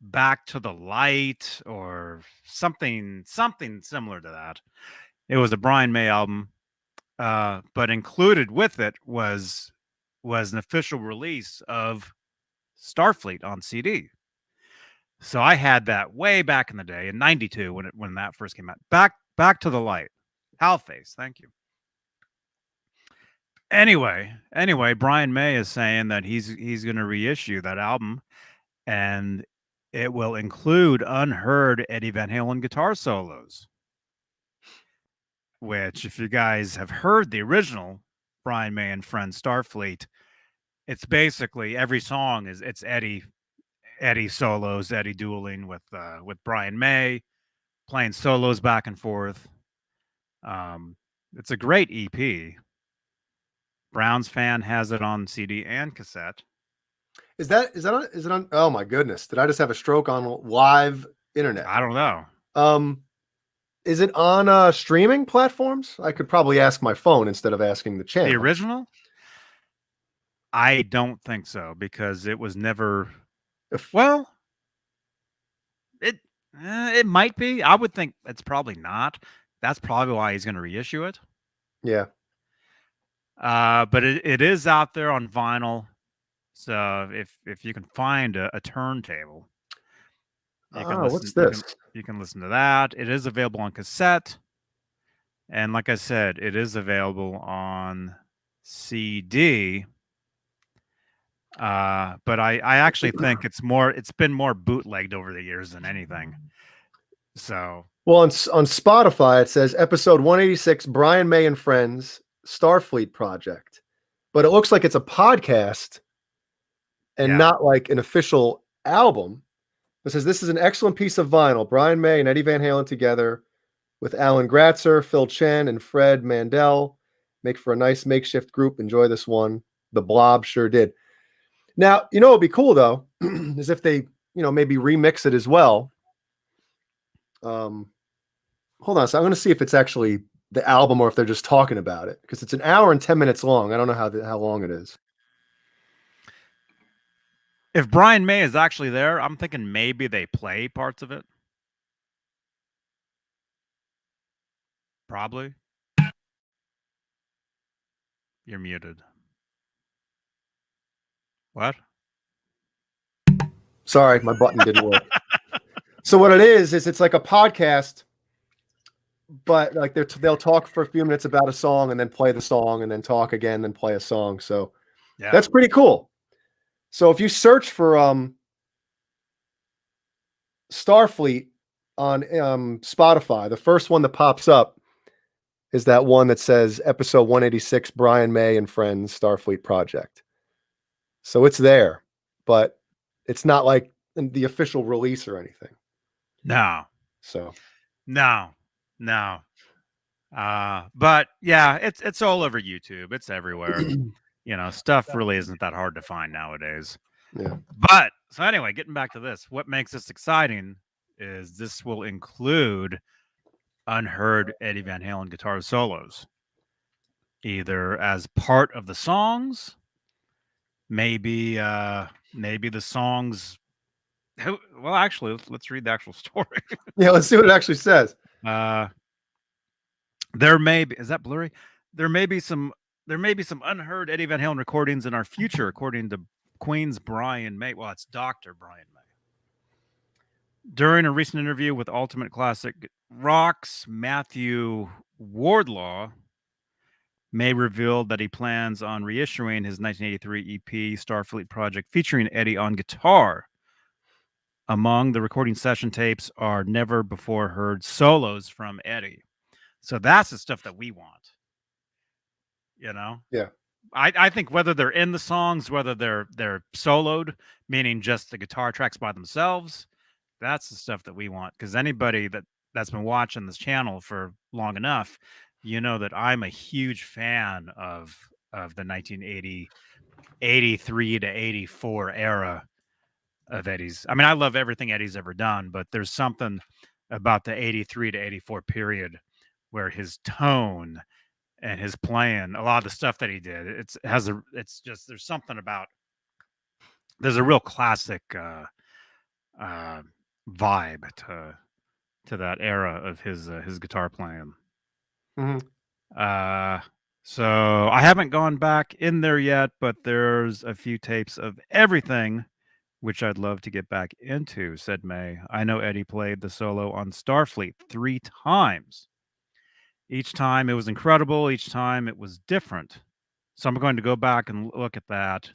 Back to the Light or something similar to that. It was a Brian May album. but included with it was an official release of Starfleet on CD. So I had that way back in the day in '92 when that first came out. Back to the light. Halface, thank you. Anyway, Brian May is saying that he's going to reissue that album, and it will include unheard Eddie Van Halen guitar solos. Which, if you guys have heard the original Brian May and Friends Starfleet, it's basically every song it's Eddie solos, Eddie dueling with Brian May, playing solos back and forth. It's a great EP. Browns Fan has it on CD and cassette. Is it on? Oh my goodness! Did I just have a stroke on live internet? I don't know. Is it on streaming platforms? I could probably ask my phone instead of asking the channel. The original? I don't think so, because it was never. Well, it might be. I would think it's probably not. That's probably why he's going to reissue it. Yeah. But it is out there on vinyl. So if you can find a turntable, you can listen. What's this? You can listen to that. It is available on cassette, and like I said, it is available on CD. But I actually think it's been more bootlegged over the years than anything. So, well, on Spotify it says episode 186, Brian May and Friends Starfleet Project, but it looks like it's a podcast and not like an official album. It says this is an excellent piece of vinyl. Brian May and Eddie Van Halen together with Alan Gratzer, Phil Chen, and Fred Mandel make for a nice makeshift group. Enjoy this one. The Blob sure did. Now, you know, it'd be cool though, is if they, maybe remix it as well. Hold on. So I'm going to see if it's actually the album or if they're just talking about it, because it's an hour and 10 minutes long. I don't know how long it is. If Brian May is actually there, I'm thinking maybe they play parts of it. Probably. You're muted. What? Sorry, my button didn't work. So what it is it's like a podcast, but like they'll talk for a few minutes about a song and then play the song and then talk again, then play a song. So that's pretty cool. So if you search for Starfleet on Spotify, the first one that pops up is that one that says episode 186, Brian May and Friends Starfleet Project. So it's there, but it's not like the official release or anything. No. So no. But yeah, it's all over YouTube. It's everywhere. Stuff really isn't that hard to find nowadays. Yeah. But so anyway, getting back to this, what makes this exciting is this will include unheard Eddie Van Halen guitar solos, either as part of the songs, maybe the songs. Well, actually, let's read the actual story. Yeah, let's see what it actually says. There may be, is that blurry? There may be some unheard Eddie Van Halen recordings in our future, according to Queen's Brian May. Well, it's Dr. Brian May. During a recent interview with Ultimate Classic Rock's Matthew Wardlaw, May revealed that he plans on reissuing his 1983 EP Starfleet Project featuring Eddie on guitar. Among the recording session tapes are never before heard solos from Eddie. So that's the stuff that we want. Yeah. I think whether they're in the songs, whether they're soloed, meaning just the guitar tracks by themselves, that's the stuff that we want. Because anybody that's been watching this channel for long enough, that I'm a huge fan of the 1980, 83 to 84 era of Eddie's. I mean, I love everything Eddie's ever done, but there's something about the 83 to 84 period where his tone and his playing, a lot of the stuff that he did, there's something about, there's a real classic vibe to that era of his guitar playing. Mm-hmm. So I haven't gone back in there yet, but there's a few tapes of everything, which I'd love to get back into, said May. I know Eddie played the solo on Starfleet 3 times. Each time it was incredible. Each time it was different. So I'm going to go back and look at that.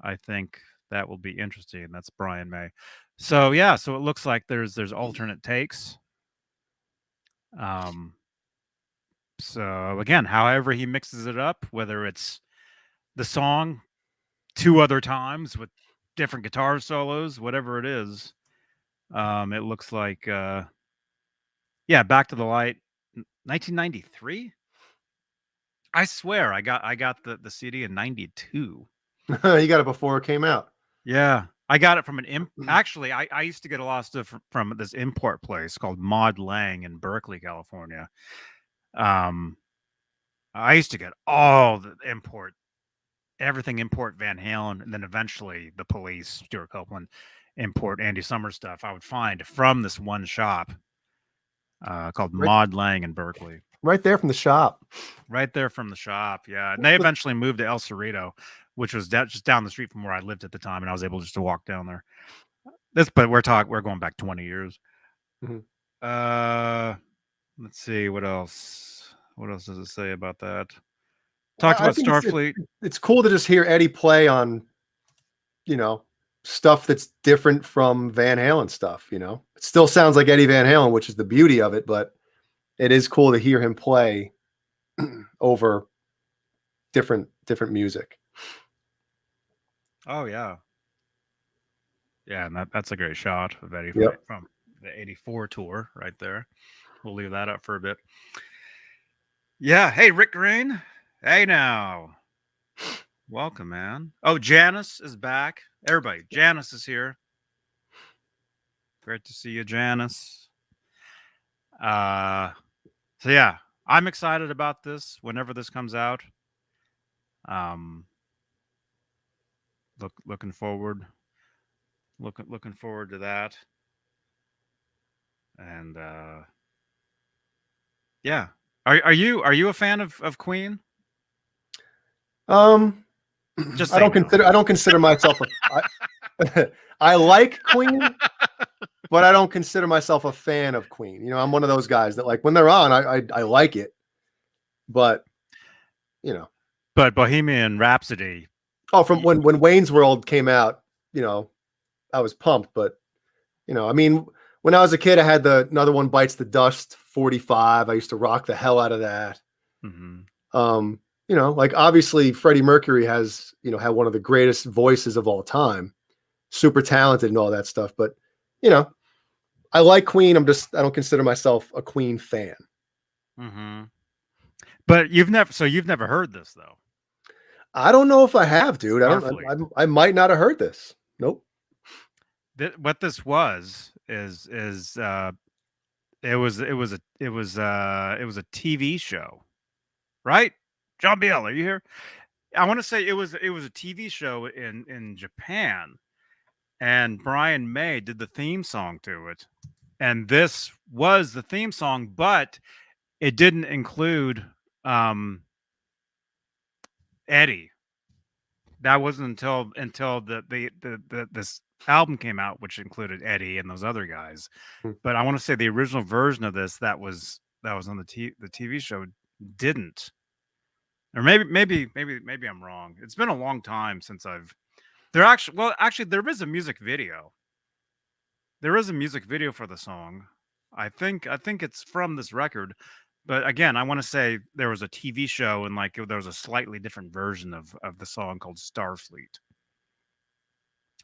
I think that will be interesting. That's Brian May. So yeah, so it looks like there's alternate takes. So again, however he mixes it up, whether it's the song 2 other times with different guitar solos, whatever it is, it looks like yeah, Back to the Light, 1993. I swear, I got the CD in '92. You got it before it came out. Yeah, I got it from an actually, I used to get a lot of stuff from this import place called Maud Lang in Berkeley, California. I used to get all the everything import Van Halen, and then eventually the Police, Stuart Copeland, import Andy Summers stuff. I would find from this one shop called Maud Lang in Berkeley. Right there from the shop. Right there from the shop, yeah. And they eventually moved to El Cerrito, which was just down the street from where I lived at the time, and I was able just to walk down there. But we're going back 20 years. Mm-hmm. Let's see what else. What else does it say about that? Talked about Starfleet. It's cool to just hear Eddie play on, stuff that's different from Van Halen stuff. It still sounds like Eddie Van Halen, which is the beauty of it, but it is cool to hear him play over different music. Oh yeah, yeah, and that's a great shot of Eddie from the '84 tour right there. We'll leave that up for a bit. Yeah, hey Rick Green, hey now, welcome man. Oh, Janice is back. Everybody, Janice is here. Great to see you, Janice. So yeah, I'm excited about this whenever this comes out. Looking forward to that. And yeah. Are you a fan of Queen? Just I don't consider myself I like Queen, but I don't consider myself a fan of Queen. I'm one of those guys that, like, when they're on, I like it, but But Bohemian Rhapsody. Oh, from when Wayne's World came out, I was pumped. But I mean, when I was a kid, I had the Another One Bites the Dust 45. I used to rock the hell out of that. Mm-hmm. Like, obviously Freddie Mercury has had one of the greatest voices of all time, super talented and all that stuff. But I like Queen. I don't consider myself a Queen fan. Mm-hmm. But you've never heard this though. I don't know if I have, dude. I might not have heard this. Nope. What this was is it was a TV show, right? John Biel, are you here? I want to say it was a TV show in Japan, and Brian May did the theme song to it, and this was the theme song, but it didn't include Eddie. That wasn't until this album came out, which included Eddie and those other guys. But I want to say the original version of this that was on the TV show didn't. Or maybe I'm wrong. It's been a long time since there is a music video. There is a music video for the song. I think it's from this record. But again, I want to say there was a TV show and there was a slightly different version of the song called Starfleet.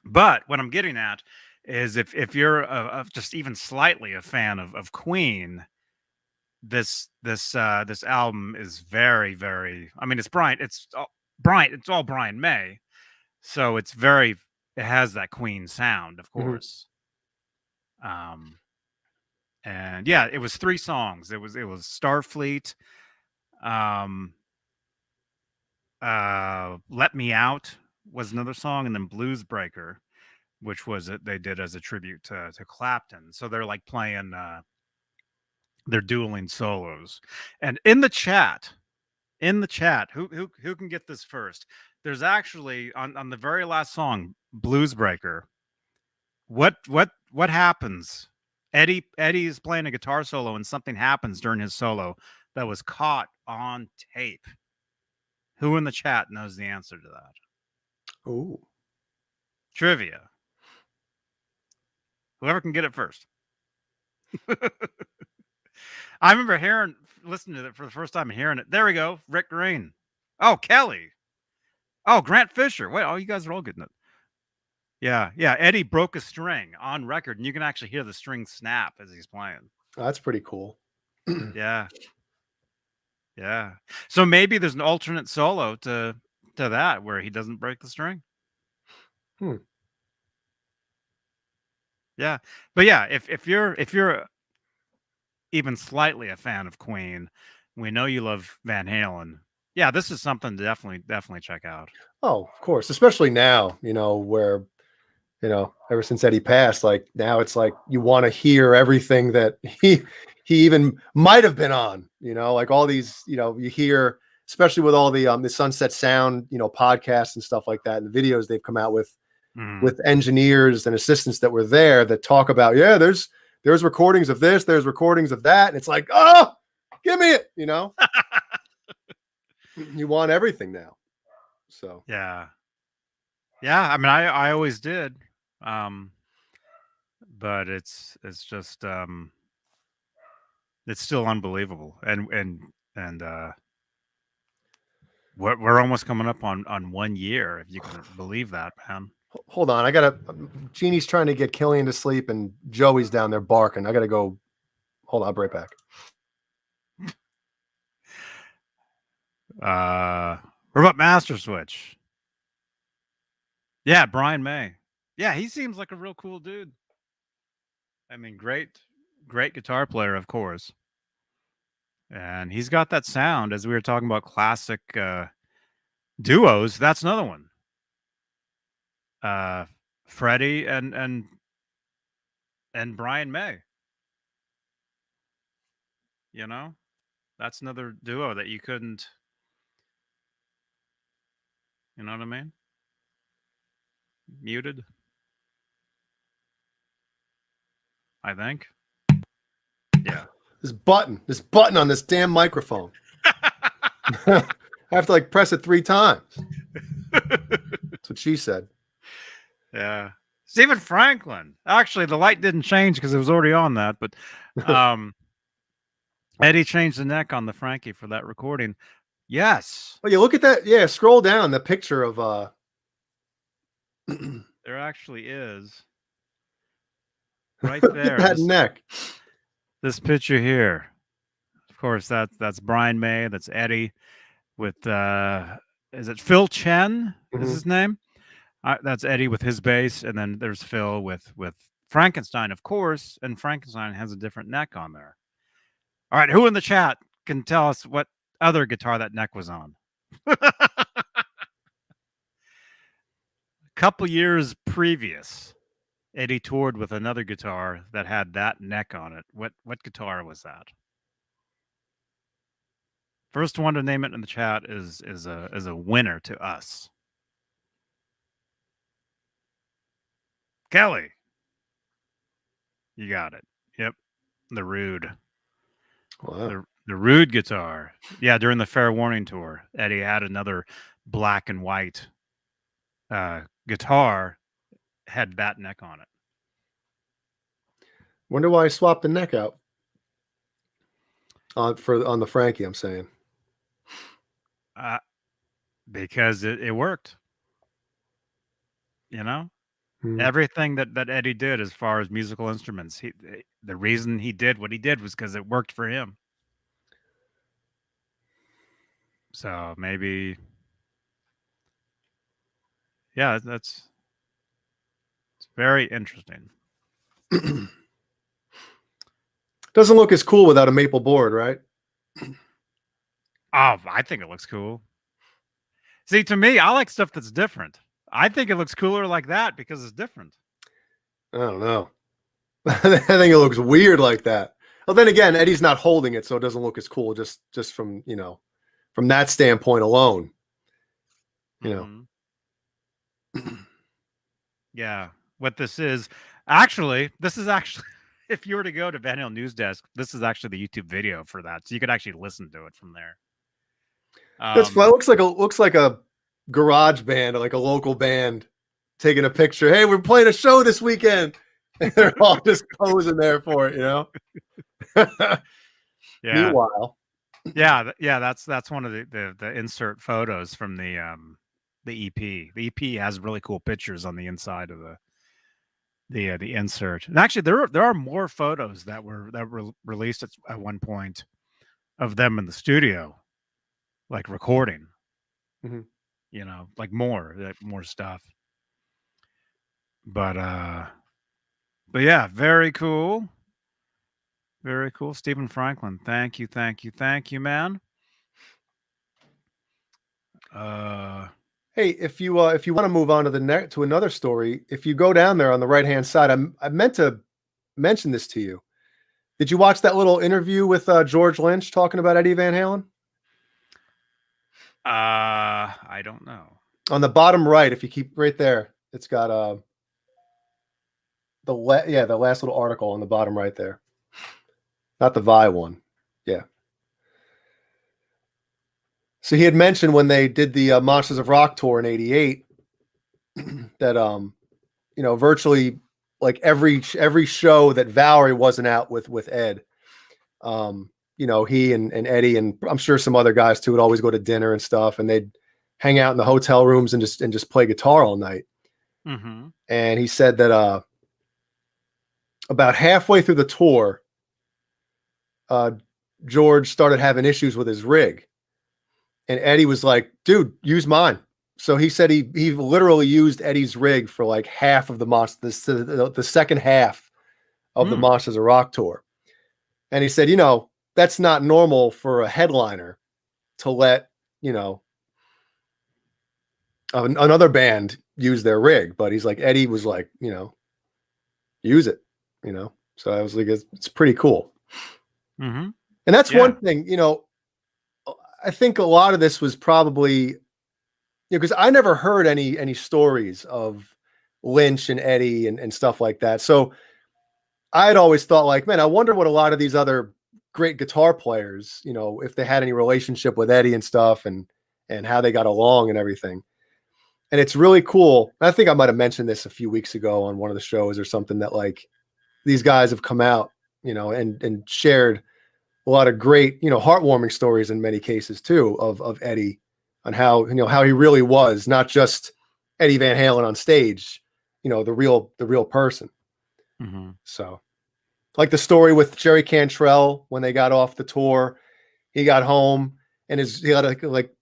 But what I'm getting at is if you're just even slightly a fan of Queen, this album is very, very. I mean, it's all Brian May, so it has that Queen sound, of course. Mm-hmm. And yeah, it was 3 songs. It was Starfleet, Let Me Out was another song, and then Blues Breaker, which was they did as a tribute to Clapton. So they're like playing they're dueling solos. And in the chat, in the chat, who can get this first? There's actually on the very last song, Blues Breaker. What happens? Eddie is playing a guitar solo, and something happens during his solo that was caught on tape. Who in the chat knows the answer to that? Ooh. Trivia. Whoever can get it first. I remember listening to it for the first time and hearing it. There we go. Rick Green. Oh, Kelly. Oh, Grant Fisher. Wait, oh, you guys are all getting it. Yeah. Eddie broke a string on record, and you can actually hear the string snap as he's playing. Oh, that's pretty cool. Yeah. So maybe there's an alternate solo to that where he doesn't break the string. Yeah. But yeah, if you're even slightly a fan of Queen, we know you love Van Halen. Yeah, this is something to definitely check out. Oh, of course, especially now, where, ever since Eddie passed, like now it's like you want to hear everything that he even might have been on, like all these, you hear, especially with all the Sunset Sound, podcasts and stuff like that, and the videos they've come out with engineers and assistants that were there that talk about, there's recordings of this, there's recordings of that, and it's like, oh, give me it, you want everything now. So yeah. I mean, I always did, but it's just it's still unbelievable, and we're almost coming up on 1 year, if you can believe that, man. Hold on, Jeannie's trying to get Killian to sleep, and Joey's down there barking. I gotta go. Hold on, I'll be right back. What about Master Switch? Yeah, Brian May. Yeah, he seems like a real cool dude. I mean, great guitar player, of course. And he's got that sound, as we were talking about classic duos. That's another one. Freddie and Brian May. That's another duo that you couldn't. You know what I mean? Muted, I think. Yeah. This button on this damn microphone. I have to press it 3 times. That's what she said. Yeah. Stephen Franklin. Actually, the light didn't change because it was already on that, but Eddie changed the neck on the Frankie for that recording. Yes. Oh, you look at that. Yeah, scroll down the picture of there actually is right there. That neck. This picture here. Of course, that's Brian May. That's Eddie with is it Phil Chen? Is his name? That's Eddie with his bass, and then there's Phil with Frankenstein, of course, and Frankenstein has a different neck on there. All right, who in the chat can tell us what other guitar that neck was on? Couple years previous, Eddie toured with another guitar that had that neck on it. What guitar was that? First one to name it in the chat is a winner to us. Kelly, you got it. Yep, the Rude. Wow. The Rude guitar. Yeah, during the Fair Warning tour, Eddie had another black and white guitar, had that neck on it. Wonder why I swapped the neck out on the Frankie. I'm saying because it worked. Everything that Eddie did as far as musical instruments, the reason he did what he did was because it worked for him. So maybe, yeah, it's very interesting. Doesn't look as cool without a maple board, right? Oh, I think it looks cool. See, to me, I like stuff that's different. I think it looks cooler like that because it's different. I don't know. I think it looks weird like that. Well, then again, Eddie's not holding it, so it doesn't look as cool just from, from that standpoint alone. You know. Yeah. What this is actually, if you were to go to Van Halen News Desk, this is actually the YouTube video for that. So you could actually listen to it from there. That's fun. It looks like a garage band, like a local band taking a picture. Hey, we're playing a show this weekend. And they're all just posing there for it, you know? Yeah. Meanwhile. Yeah, that's one of the insert photos from the EP. The EP has really cool pictures on the inside of the insert. And actually there are more photos that were released at one point of them in the studio, like recording. Mhm. You know, like more stuff. But yeah, very cool. Very cool. Stephen Franklin. Thank you, man. Hey, if you want to move on to another story, if you go down there on the right-hand side, I meant to mention this to you. Did you watch that little interview with George Lynch talking about Eddie Van Halen? I don't know. On the bottom right, if you keep right there, it's got the last little article on the bottom right there. Not the Vi one. Yeah. So he had mentioned when they did the Monsters of Rock tour in '88 that virtually like every show that Valerie wasn't out with Ed, he and Eddie and I'm sure some other guys too would always go to dinner and stuff, and they'd hang out in the hotel rooms and just play guitar all night. Mm-hmm. And he said that about halfway through the tour, George started having issues with his rig, and Eddie was like, "Dude, use mine." So he said he literally used Eddie's rig for like half of the second half of the Monsters of Rock tour. And he said, that's not normal for a headliner to let, another band use their rig. But he's like, Eddie was like, use it, So I was like, it's pretty cool. Mm-hmm. And that's one thing, I think a lot of this was probably, because I never heard any stories of Lynch and Eddie and stuff like that. So I had always thought like, man, I wonder what a lot of these other great guitar players, if they had any relationship with Eddie and stuff and how they got along and everything. And it's really cool. I think I might have mentioned this a few weeks ago on one of the shows or something, that like these guys have come out, and shared a lot of great, heartwarming stories in many cases too of Eddie, on how, how he really was, not just Eddie Van Halen on stage, the real person. Mm-hmm. So like the story with Jerry Cantrell, when they got off the tour, he got home and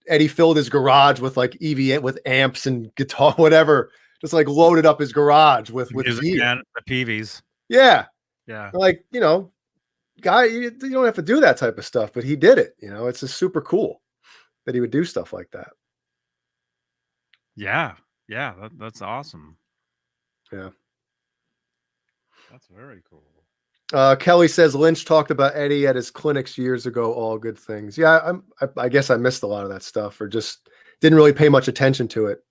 Eddie filled his garage with like with amps and guitar, whatever, just like loaded up his garage with gear. And the Peaveys. Yeah. Yeah. Like, guy, you don't have to do that type of stuff, but he did it. It's just super cool that he would do stuff like that. Yeah. Yeah. That's awesome. Yeah. That's very cool. Kelly says Lynch talked about Eddie at his clinics years ago. All good things. Yeah, I guess I missed a lot of that stuff, or just didn't really pay much attention to it.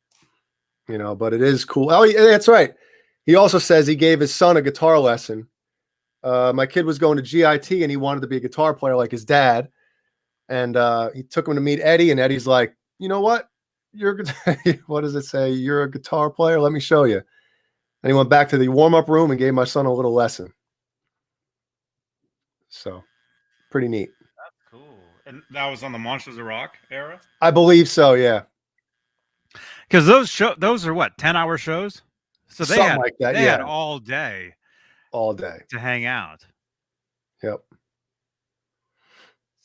But it is cool. Oh, yeah, that's right. He also says he gave his son a guitar lesson. My kid was going to GIT and he wanted to be a guitar player like his dad. And he took him to meet Eddie, and Eddie's like, you know what? What does it say? You're a guitar player? Let me show you. And he went back to the warm-up room and gave my son a little lesson. So pretty neat. That's cool. And that was on the Monsters of Rock era? I believe so, yeah. Because those are what, 10-hour shows? So they Something had like that, they yeah. had all day to hang out. Yep.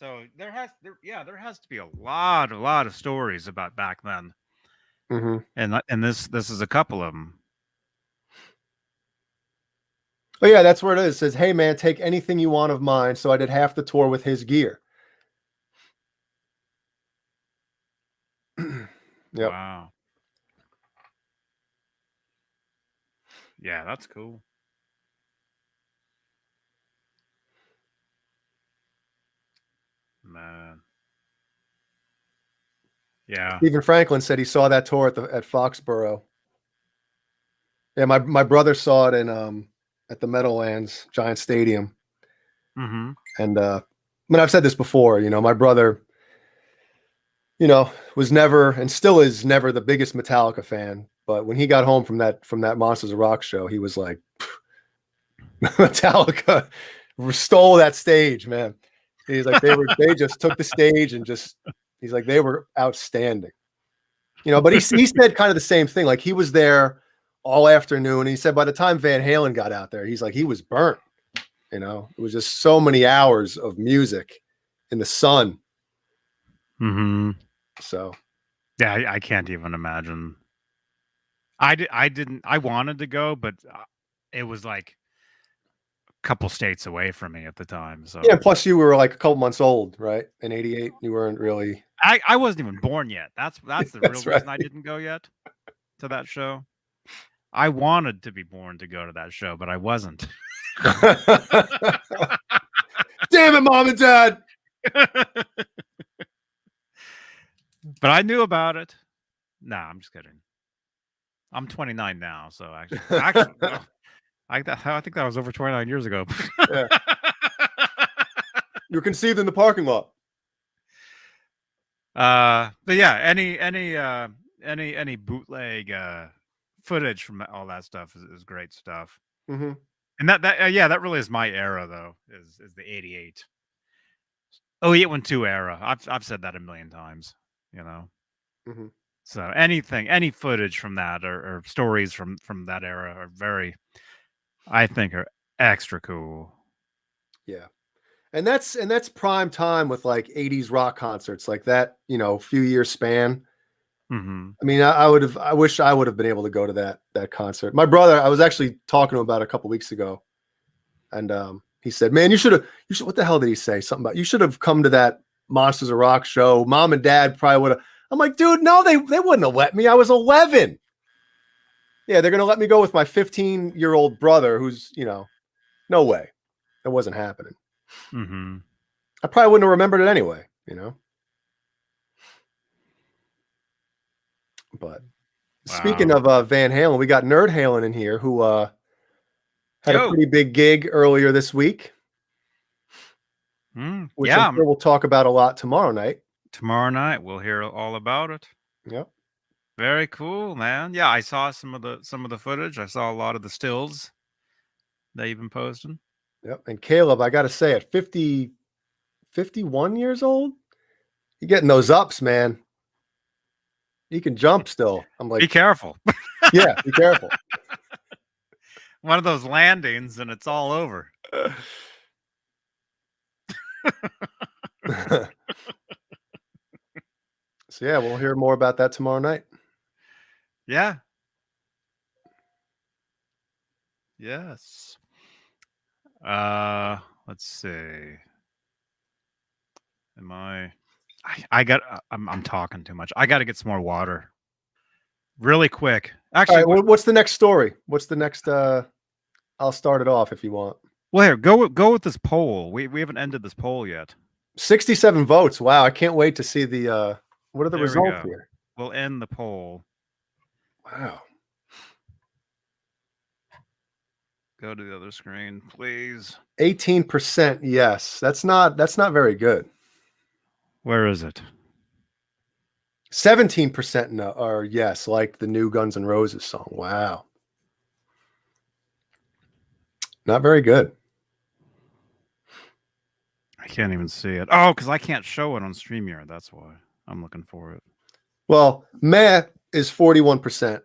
So there has to be a lot of stories about back then. Mm-hmm. And this is a couple of them. Oh yeah, that's where it is. It says, "Hey man, take anything you want of mine." So I did half the tour with his gear. Yep. Wow. Yeah, that's cool. Man. Yeah. Stephen Franklin said he saw that tour at Foxborough. Yeah, my brother saw it in at the Meadowlands Giant Stadium. Mm-hmm. And I mean, I've said this before, my brother, was never and still is never the biggest Metallica fan. But when he got home from that Monsters of Rock show, he was like, Metallica stole that stage, man. He's like, they just took the stage and he's like, they were outstanding. But he said kind of the same thing. Like, he was there all afternoon. He said by the time Van Halen got out there, he's like, he was burnt. It was just so many hours of music in the sun. Mm-hmm. So, yeah, I can't even imagine. I wanted to go, but it was like a couple states away from me at the time. So yeah. Plus, you were like a couple months old, right? In '88, you weren't really. I wasn't even born yet. That's the real That's reason right. I didn't go yet to that show. I wanted to be born to go to that show, but I wasn't. Damn it, Mom and Dad. But I knew about it. Nah, I'm just kidding. I'm 29 now, so actually, well, I think that was over 29 years ago. Yeah. You were conceived in the parking lot. But yeah, any bootleg footage from all that stuff is great stuff. Mm-hmm. And that really is my era, though. Is the '88. Oh, 812 era. I've said that a million times. Mm-hmm. So any footage from that or stories from that era are I think are extra cool. Yeah. And that's prime time with like 80s rock concerts like that, few year span. Mm-hmm. I mean, I wish I would have been able to go to that concert. My brother, I was actually talking to him about it a couple weeks ago. And he said, man, you should, what the hell did he say? Something about, you should have come to that Monsters of Rock show. Mom and Dad probably would have. I'm like, dude, no, they wouldn't have let me. I was 11. Yeah, they're going to let me go with my 15-year-old brother who's, no way. That wasn't happening. Mm-hmm. I probably wouldn't have remembered it anyway, But speaking of Van Halen, we got Nerd Halen in here who had a pretty big gig earlier this week. Which I'm sure we'll talk about a lot tomorrow night. Tomorrow night, we'll hear all about it. Yep. Very cool, man. Yeah, I saw some of the footage. I saw a lot of the stills that you've been posting. Yep. And Caleb, I got to say, at 51 years old, you're getting those ups, man. He can jump still. I'm like, be careful. Yeah, be careful. One of those landings and it's all over. So yeah, we'll hear more about that tomorrow night. Yeah. Yes. Let's see. I'm talking too much. I got to get some more water. Really quick. Actually, all right, what's the next story? What's the next I'll start it off if you want. Well, here, go with this poll. We haven't ended this poll yet. 67 votes. Wow, I can't wait to see the what are the results here? We'll end the poll. Wow. Go to the other screen, please. 18% yes. That's not very good. Where is it? 17% no or yes, like the new Guns N' Roses song. Wow. Not very good. I can't even see it. Oh, because I can't show it on StreamYard. That's why I'm looking for it. Well, meh is 41%.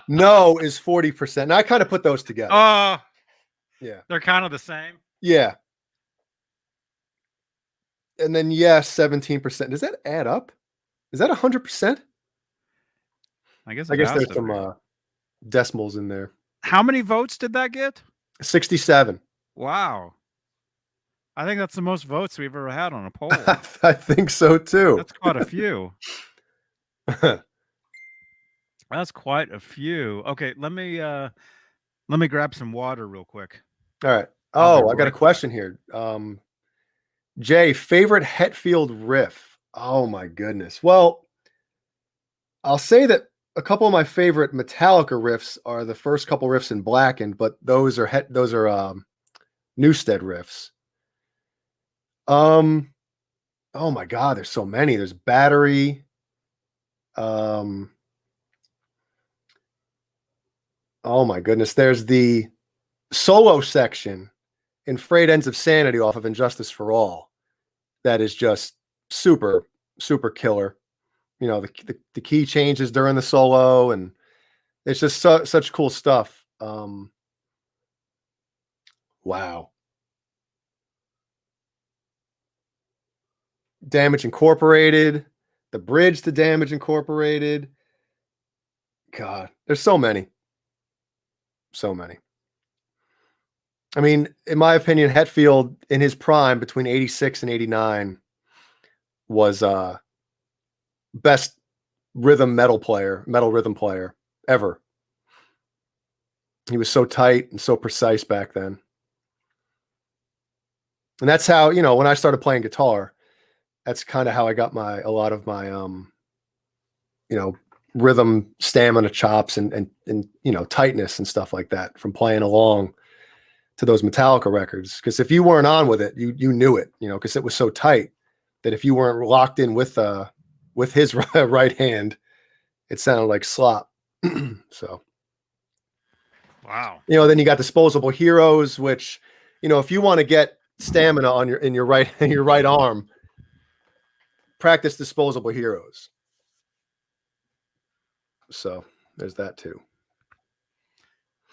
No is 40%. Now I kind of put those together. Yeah. They're kind of the same. Yeah. And then yes, 17%. Does that add up? Is that 100%? I guess there's some decimals in there. How many votes did that get? 67. Wow. I think that's the most votes we've ever had on a poll. I think so too. That's quite a few. That's quite a few. Okay, let me grab some water real quick. All right. Oh, I got a question here. Jay, favorite Hetfield riff? Oh my goodness. Well, I'll say that a couple of my favorite Metallica riffs are the first couple riffs in Blackened, but those are Newstead riffs. Oh my God, there's so many. There's Battery. Oh my goodness. There's the solo section in Frayed Ends of Sanity off of Injustice for All. That is just super, super killer. You know, the key changes during the solo, and it's just such cool stuff. Wow. Damage Incorporated, the bridge to Damage Incorporated. God, there's so many. So many. I mean, in my opinion, Hetfield in his prime between 86 and 89 was best metal rhythm player ever. He was so tight and so precise back then. And that's how, you know, when I started playing guitar, that's kind of how I got a lot of my you know, rhythm stamina chops and you know, tightness and stuff like that from playing along to those Metallica records. Because if you weren't on with it, you knew it, you know, because it was so tight that if you weren't locked in with his right hand, it sounded like slop. So, Wow. you know, then you got Disposable Heroes, which, you know, if you want to get stamina on your right arm, practice Disposable Heroes. So there's that too.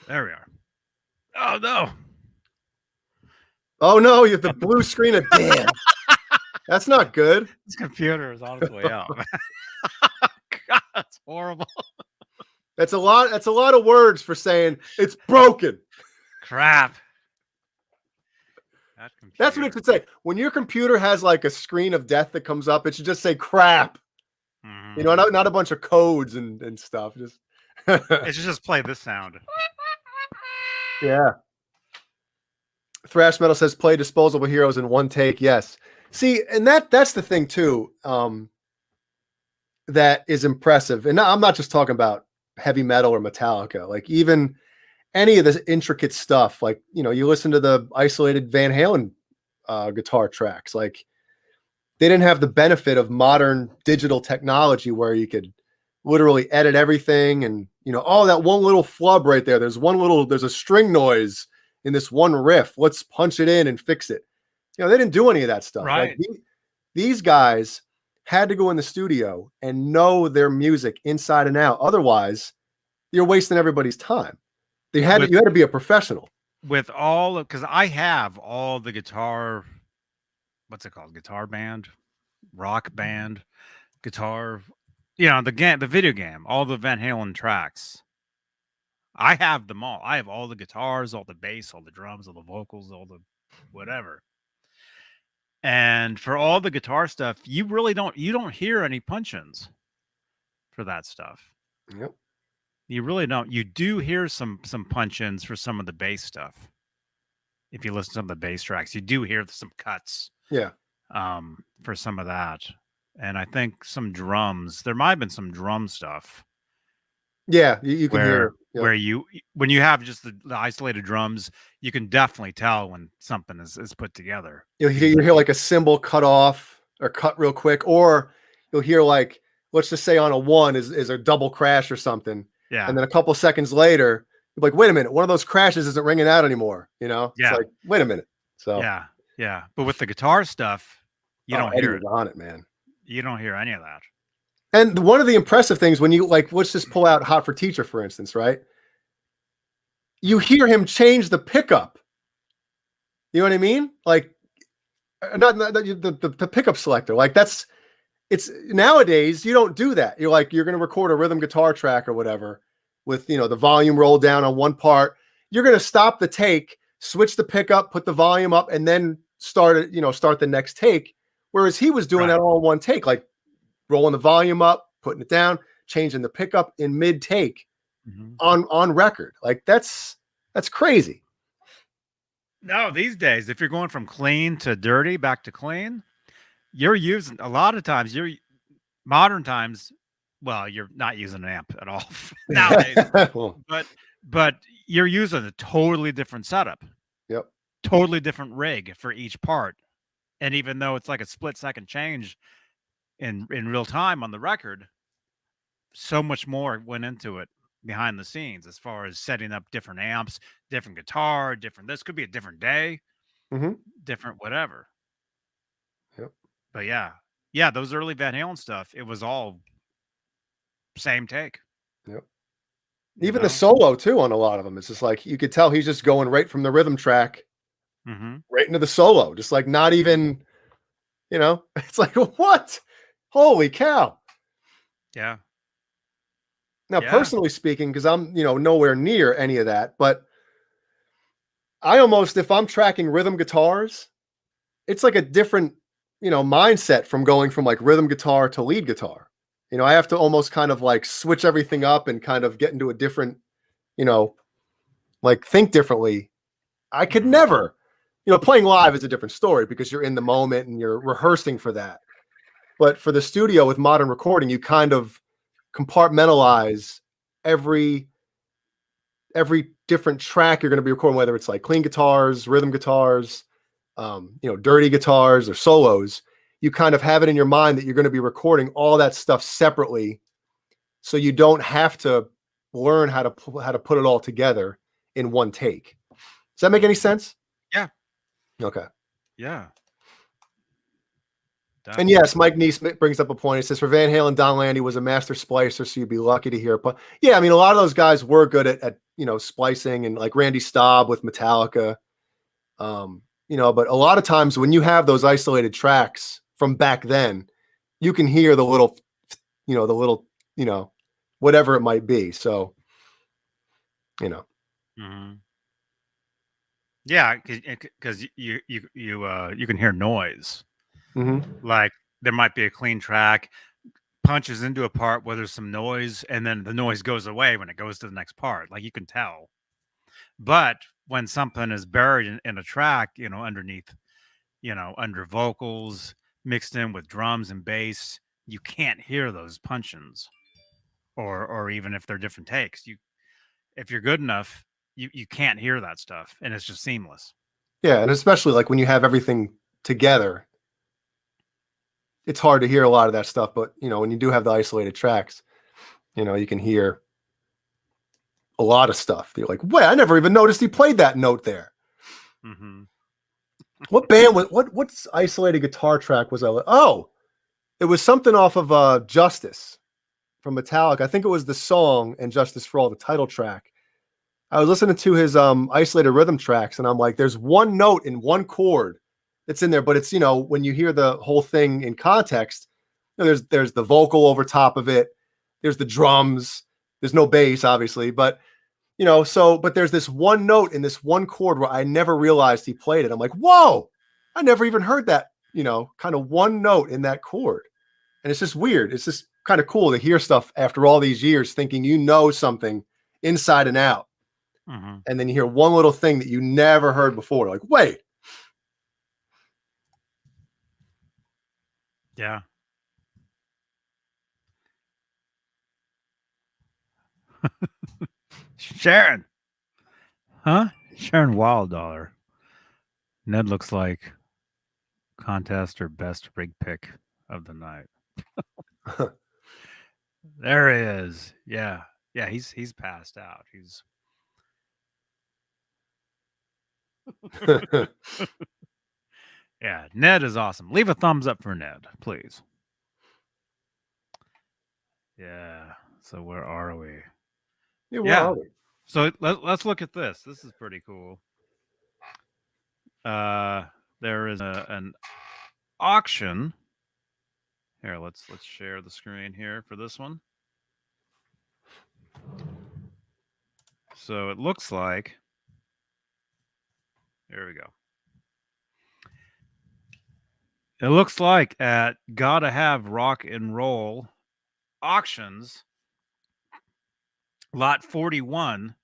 There we are. Oh no. Oh no, you have the blue screen of damn. That's not good. This computer is on its way out. God, that's horrible. That's a lot of words for saying it's broken. Crap. That's what it should say. When your computer has like a screen of death that comes up, it should just say crap. Mm-hmm. You know, not a bunch of codes and stuff. Just it should just play this sound. Yeah. Thrash Metal says play Disposable Heroes in one take. Yes. See, and that's the thing too. That is impressive. And I'm not just talking about heavy metal or Metallica. Like even any of this intricate stuff, like, you know, you listen to the isolated Van Halen guitar tracks, like they didn't have the benefit of modern digital technology where you could literally edit everything. And, you know, oh, that one little flub right there. There's a string noise in this one riff. Let's punch it in and fix it. You know, they didn't do any of that stuff. Right. Like, these guys had to go in the studio and know their music inside and out. Otherwise, you're wasting everybody's time. You had to be a professional. With all, because I have all the guitar, what's it called? Guitar band, rock band, guitar, you know, the video game, all the Van Halen tracks. I have them all. I have all the guitars, all the bass, all the drums, all the vocals, all the whatever. And for all the guitar stuff, you don't hear any punch-ins for that stuff. Yep. You really don't. You do hear some punch-ins for some of the bass stuff. If you listen to some of the bass tracks, you do hear some cuts. Yeah. For some of that. And I think some drums. There might have been some drum stuff. Yeah, you can hear. Yep. Where when you have just the isolated drums, you can definitely tell when something is put together. You hear like a cymbal cut off or cut real quick, or you'll hear like, let's just say on a one is a double crash or something. Yeah. And then a couple seconds later, you're like, wait a minute, one of those crashes isn't ringing out anymore. You know? Yeah. It's like, wait a minute. So yeah. But with the guitar stuff, you don't hear it on it, man. You don't hear any of that. And one of the impressive things when you like, let's just pull out Hot for Teacher, for instance, right? You hear him change the pickup. You know what I mean? Like, not the pickup selector. Like it's nowadays you don't do that. You're like, you're going to record a rhythm guitar track or whatever with, you know, the volume rolled down on one part. You're going to stop the take, switch the pickup, put the volume up, and then start the next take. Whereas he was doing that all in one take, like rolling the volume up, putting it down, changing the pickup in mid take on record. Like that's crazy. No, these days, if you're going from clean to dirty back to clean, you're using a lot of times. Modern times. Well, you're not using an amp at all nowadays, Well, but you're using a totally different setup, yep. totally different rig for each part. And even though it's like a split-second change in real time on the record, so much more went into it behind the scenes as far as setting up different amps, different guitar, different this could be a different day, Hmm. different whatever. Yep. But yeah, those early Van Halen stuff, it was all same take. Yep. You Even the know? solo too on a lot of them. It's just like you could tell he's just going right from the rhythm track Mm-hmm. right into the solo, just like not even, it's like what? Holy cow. Yeah. Now, Yeah. personally speaking, because I'm, nowhere near any of that, but I almost, if I'm tracking rhythm guitars, it's like a different, mindset from going from like rhythm guitar to lead guitar. I have to almost kind of like switch everything up and kind of get into a different, you know, like think differently. I could Mhm. never, playing live is a different story because you're in the moment and you're rehearsing for that. But for the studio with modern recording, you kind of compartmentalize every different track you're going to be recording, whether it's like clean guitars, rhythm guitars, dirty guitars or solos. You kind of have it in your mind that you're going to be recording all that stuff separately, so you don't have to learn how to put it all together in one take. Does that make any sense? Yeah. Okay. Yeah. And yes, Definitely. Mike Neese brings up a point. He says for Van Halen, Don Landy was a master splicer, so you'd be lucky to hear it. But yeah, I mean, a lot of those guys were good at splicing, and like Randy Staub with Metallica. But a lot of times when you have those isolated tracks from back then, you can hear the little, whatever it might be. So, Mm-hmm. Yeah, because you can hear noise. mhm. Like there might be a clean track, punches into a part where there's some noise, and then the noise goes away when it goes to the next part. Like you can tell. But when something is buried in a track, underneath, under vocals mixed in with drums and bass, you can't hear those punch-ins. Or even if they're different takes. If you're good enough, you can't hear that stuff, and it's just seamless. Yeah, and especially like when you have everything together, it's hard to hear a lot of that stuff. But when you do have the isolated tracks, you can hear a lot of stuff. You're like, wait, I never even noticed he played that note there. Mm-hmm. What band was what's isolated guitar track was I? Oh, it was something off of Justice from Metallica. I think it was the song and Justice for All, the title track. I was listening to his isolated rhythm tracks, and I'm like, there's one note in one chord that's in there, but it's when you hear the whole thing in context, there's the vocal over top of it, there's the drums, there's no bass, obviously, but but there's this one note in this one chord where I never realized he played it. I'm like, whoa, I never even heard that, kind of one note in that chord. And it's just weird. It's just kind of cool to hear stuff after all these years thinking something inside and out. Mm-hmm. And then you hear one little thing that you never heard before. Like, wait. Yeah. Sharon. Huh? Sharon Wilddollar. Ned looks like contest or best rig pick of the night. There he is. Yeah. Yeah, he's passed out. He's Yeah, Ned is awesome. Leave a thumbs up for Ned, please. Yeah. So where are we? Yeah, where Yeah. are we? So let's look at this. This is pretty cool. Uh there is an auction. Here, let's share the screen here for this one. So it looks like here we go. It looks like at Gotta Have Rock and Roll auctions, lot 41,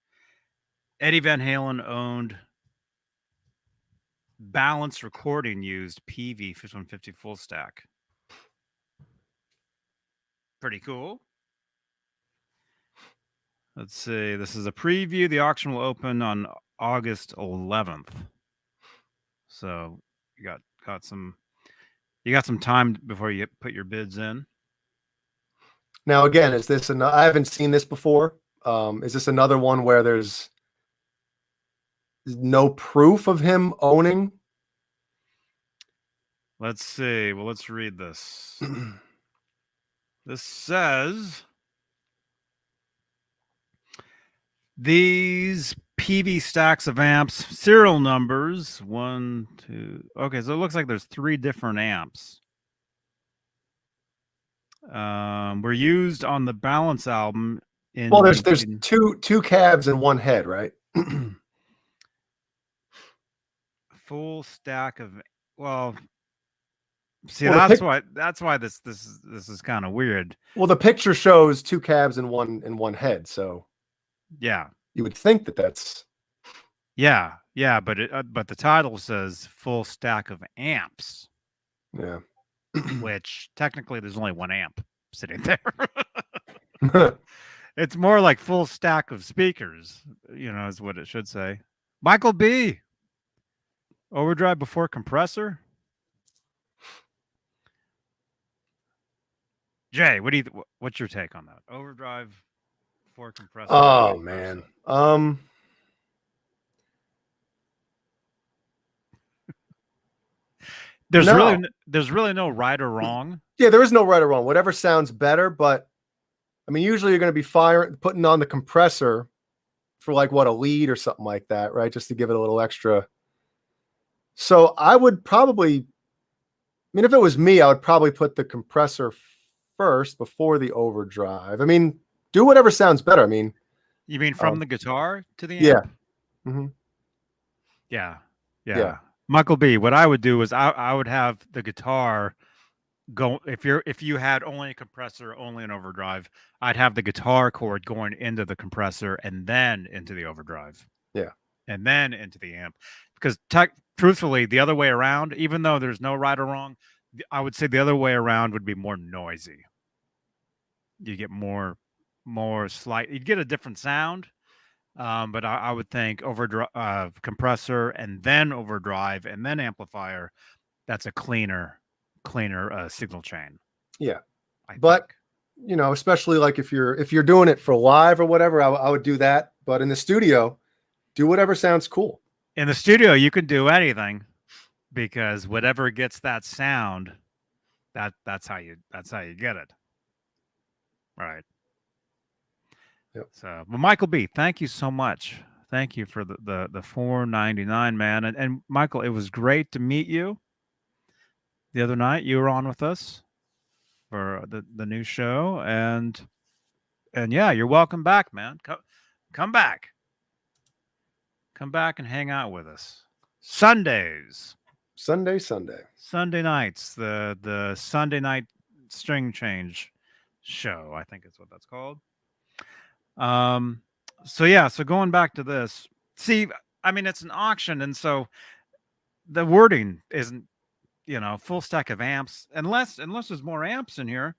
Eddie Van Halen owned Balance Recording used Peavey 5150 full stack. Pretty cool. Let's see. This is a preview. The auction will open on August 11th. So you got some time before you put your bids in. Now, again, is this I haven't seen this before. Is this another one where there's no proof of him owning? Let's see. Well, let's read this. This says these Peavey stacks of amps, serial numbers 1, 2. Okay, so it looks like there's 3 different amps. Were used on the Balance album. Well, there's two cabs and one head, right? Full stack of, well, see, Well, that's why this is kind of weird. Well, the picture shows 2 cabs and one head, so yeah, you would think that's yeah, but the title says full stack of amps. Yeah. Which technically there's only 1 amp sitting there. It's more like full stack of speakers, is what it should say. Michael B. Overdrive before compressor. Jay, what's your take on that? Overdrive before compressor. Oh man. There's really no right or wrong. Yeah, there is no right or wrong. Whatever sounds better, but I mean, usually you're going to be putting on the compressor for like a lead or something like that, right? Just to give it a little extra. So I would probably, if it was me, I would probably put the compressor first before the overdrive. I mean, do whatever sounds better. I mean, you mean from the guitar to the amp? Yeah. Mm-hmm. Yeah. Michael B. What I would do is I would have the guitar go. If you had only a compressor, only an overdrive, I'd have the guitar cord going into the compressor and then into the overdrive. Yeah. And then into the amp. Because truthfully, the other way around, even though there's no right or wrong, I would say the other way around would be more noisy. You get more slight. You'd get a different sound. But I would think overdrive, compressor, and then overdrive, and then amplifier. That's a cleaner signal chain. Yeah, but especially like if you're doing it for live or whatever, I would do that. But in the studio, do whatever sounds cool. In the studio, you can do anything because whatever gets that sound, that's how you get it. Right. Yep. So, well, Michael B., thank you so much. Thank you for the $4.99, man. And Michael, it was great to meet you. The other night, you were on with us for the new show, and yeah, you're welcome back, man. Come back. Come back and hang out with us. Sunday nights, the Sunday night string change show, I think is what that's called. So going back to this, see, I mean, it's an auction, and so the wording isn't, full stack of amps, unless there's more amps in here.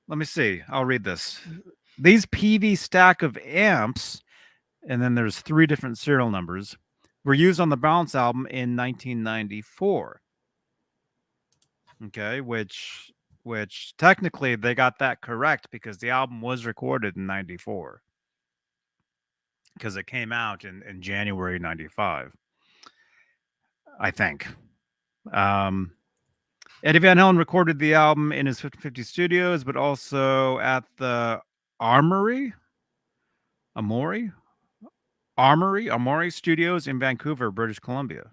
Let me see. I'll read this. These Peavey stack of amps, and then there's 3 different serial numbers, were used on the Balance album in 1994. Okay, which technically they got that correct because the album was recorded in 94. Because it came out in January 95, I think. Eddie Van Halen recorded the album in his 50/50 studios, but also at the Armory Studios in Vancouver, British Columbia.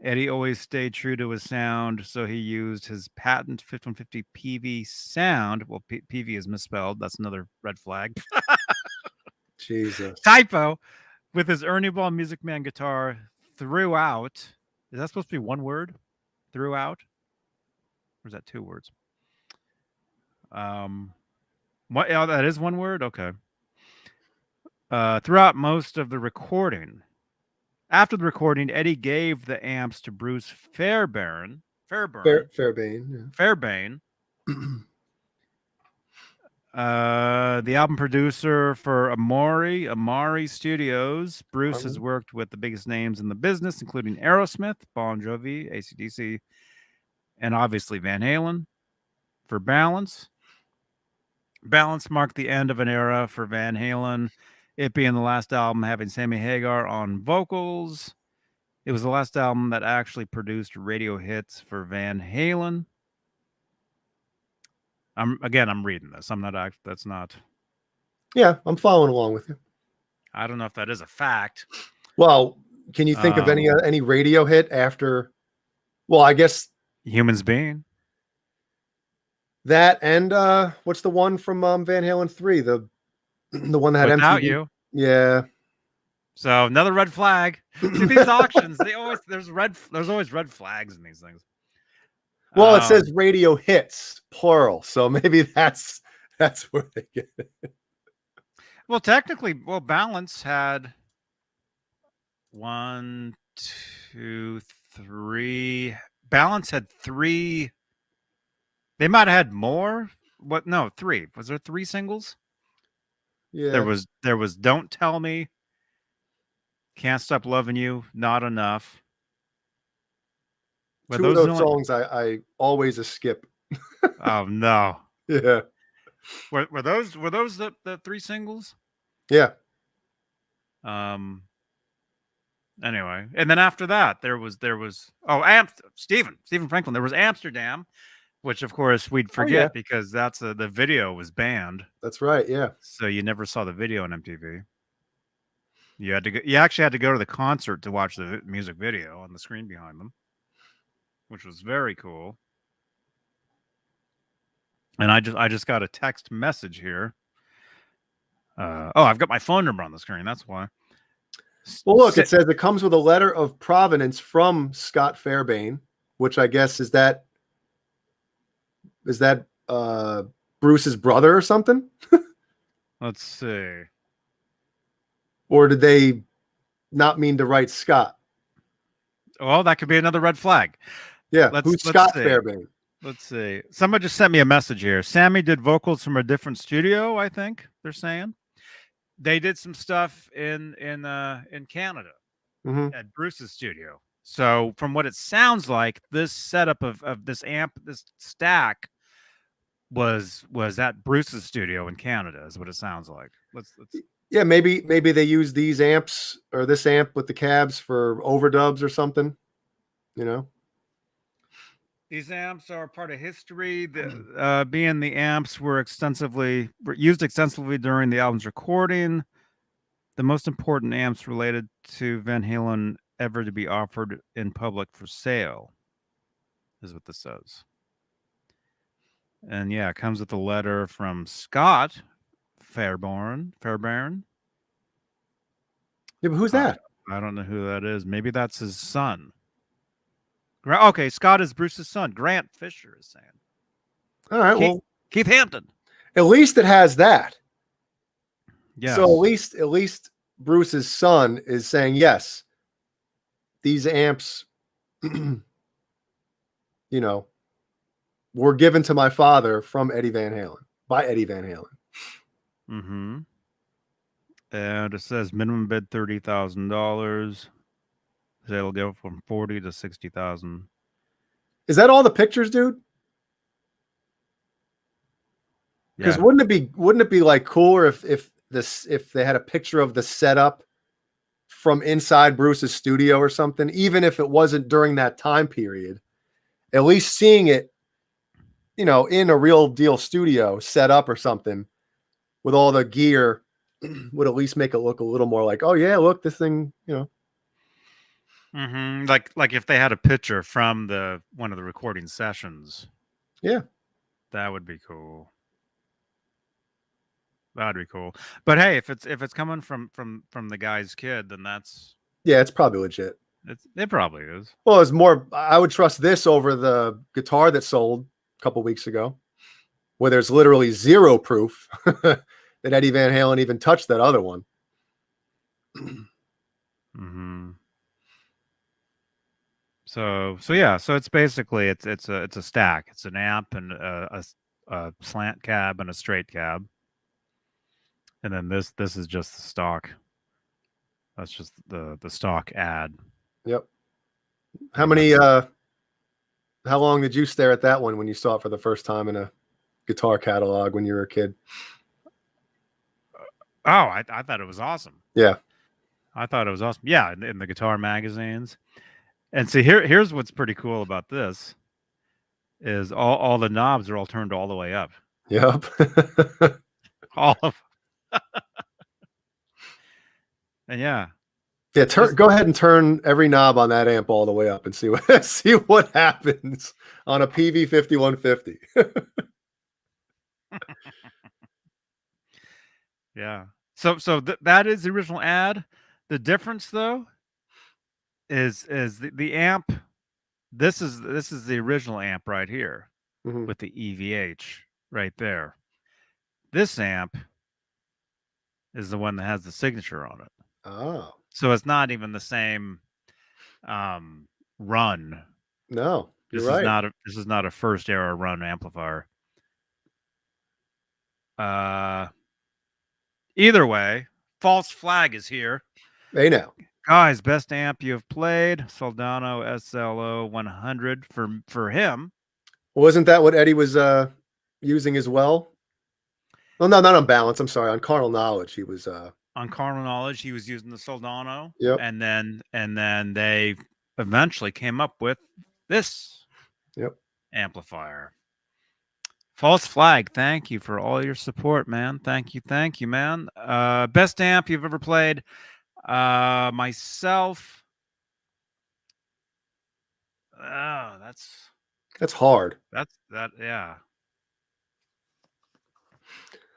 Eddie always stayed true to his sound, so he used his patent 5150 Peavey sound. Well, Peavey is misspelled. That's another red flag. Jesus. Typo. With his Ernie Ball Music Man guitar throughout. Is that supposed to be one word? Throughout? Or is that 2 words? What? Oh, that is 1 word? Okay. Throughout most of the recording. After the recording, Eddie gave the amps to Bruce Fairbairn. Fairbane. Fairbairn. The album producer for Amari Studios. Bruce has worked with the biggest names in the business, including Aerosmith, Bon Jovi, AC/DC, and obviously Van Halen. For Balance. Balance marked the end of an era for Van Halen, it being the last album having Sammy Hagar on vocals. It was the last album that actually produced radio hits for Van Halen. I'm reading this. That's not. Yeah, I'm following along with you. I don't know if that is a fact. Well, can you think of any radio hit after? Well, I guess Humans Being. That and what's the one from Van Halen 3? The one that had Without MTV. You. Yeah. So another red flag. See, these auctions, there's always red flags in these things. Well, it says radio hits, plural. So maybe that's where they get it. Well, technically, Balance had 1, 2, 3. Balance had 3. They might have had more. What? No, 3. Was there 3 singles? Yeah. There was Don't Tell Me, Can't Stop Loving You, Not Enough. Two of those songs I always skip. Oh no. Yeah. Were those the 3 singles? Yeah. Anyway, and then after that there was Stephen Franklin. There was Amsterdam, which of course we'd forget because that's the video was banned. That's right. Yeah. So you never saw the video on MTV. You actually had to go to the concert to watch the music video on the screen behind them, which was very cool. And I just got a text message here. I've got my phone number on the screen. That's why. Well, look, it says it comes with a letter of provenance from Scott Fairbairn, which I guess is that Bruce's brother or something? Let's see. Or did they not mean to write Scott? Well, that could be another red flag. Yeah. Who's Scott Fairbairn? Let's see. Somebody just sent me a message here. Sammy did vocals from a different studio, I think they're saying. They did some stuff in Canada at Bruce's studio. So from what it sounds like, this setup of this amp, this stack was at Bruce's studio in Canada, is what it sounds like. Let's Yeah, maybe they use these amps or this amp with the cabs for overdubs or something, you know. These amps are part of history. Being the amps were used extensively during the album's recording. The most important amps related to Van Halen ever to be offered in public for sale, is what this says. And yeah, it comes with a letter from Scott Fairbairn. Yeah, but who's that? I don't know who that is. Maybe that's his son. Okay, Scott is Bruce's son. Grant Fisher is saying. All right, Keith Hampton. At least it has that. Yeah. So at least Bruce's son is saying, yes, these amps, you know, were given to my father from Eddie Van Halen, by Eddie Van Halen. Mm-hmm. And it says minimum bid $30,000. They'll go from 40 to 60,000. Is that all the pictures, dude? Because wouldn't it be like cooler if they had a picture of the setup from inside Bruce's studio or something, even if it wasn't during that time period, at least seeing it, you know, in a real deal studio set up or something with all the gear would at least make it look a little more like, oh yeah, look, this thing, you know. Mm-hmm. Like if they had a picture from one of the recording sessions. Yeah. That would be cool. That'd be cool. But hey, if it's coming from the guy's kid, then it's probably legit. It probably is. Well, it's more, I would trust this over the guitar that sold a couple weeks ago, where there's literally zero proof that Eddie Van Halen even touched that other one. Mm-hmm. So yeah, so it's basically it's a stack. It's an amp and a slant cab and a straight cab, and then this is just the stock. That's just the stock ad. Yep. How Pretty many? much. How long did you stare at that one when you saw it for the first time in a guitar catalog when you were a kid? Oh, I thought it was awesome. Yeah. I thought it was awesome. Yeah, in the guitar magazines. And see, here's what's pretty cool about this is all the knobs are all turned all the way up. Yep. All of and yeah. Yeah, This go ahead and turn every knob on that amp all the way up and see what see what happens on a Peavey 5150. yeah. So that is the original ad. The difference though is the amp. This is the original amp right here Mhm. with the EVH right there. This amp is the one that has the signature on it. Oh, So it's not even the same run. no, you're right. This is not a first era run amplifier. Either way, false flag is here. Hey now. Guys, best amp you have played, Soldano SLO 100 for him. Wasn't that what Eddie was using as well? Well, no, not on balance. I'm sorry. On carnal knowledge, he was On Carnal Knowledge, he was using the Soldano, yep. and then they eventually came up with this Yep. amplifier. False flag, thank you for all your support, man. Thank you, man. Best amp you've ever played. Myself. Oh, That's hard. yeah.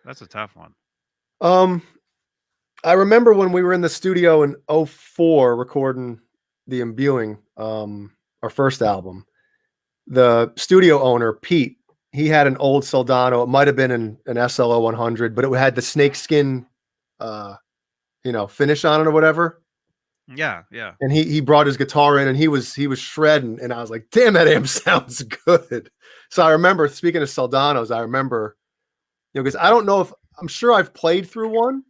That's a tough one. I remember when we were in the studio in 04 recording the Imbuing, our first album, the studio owner, Pete, he had an old Soldano. It might have been an SLO 100, but it had the snakeskin, finish on it or whatever. Yeah, yeah. And he brought his guitar in and he was shredding. And I was like, damn, that amp sounds good. So I remember, speaking of Soldanos, I remember, because I don't know if I'm sure I've played through one,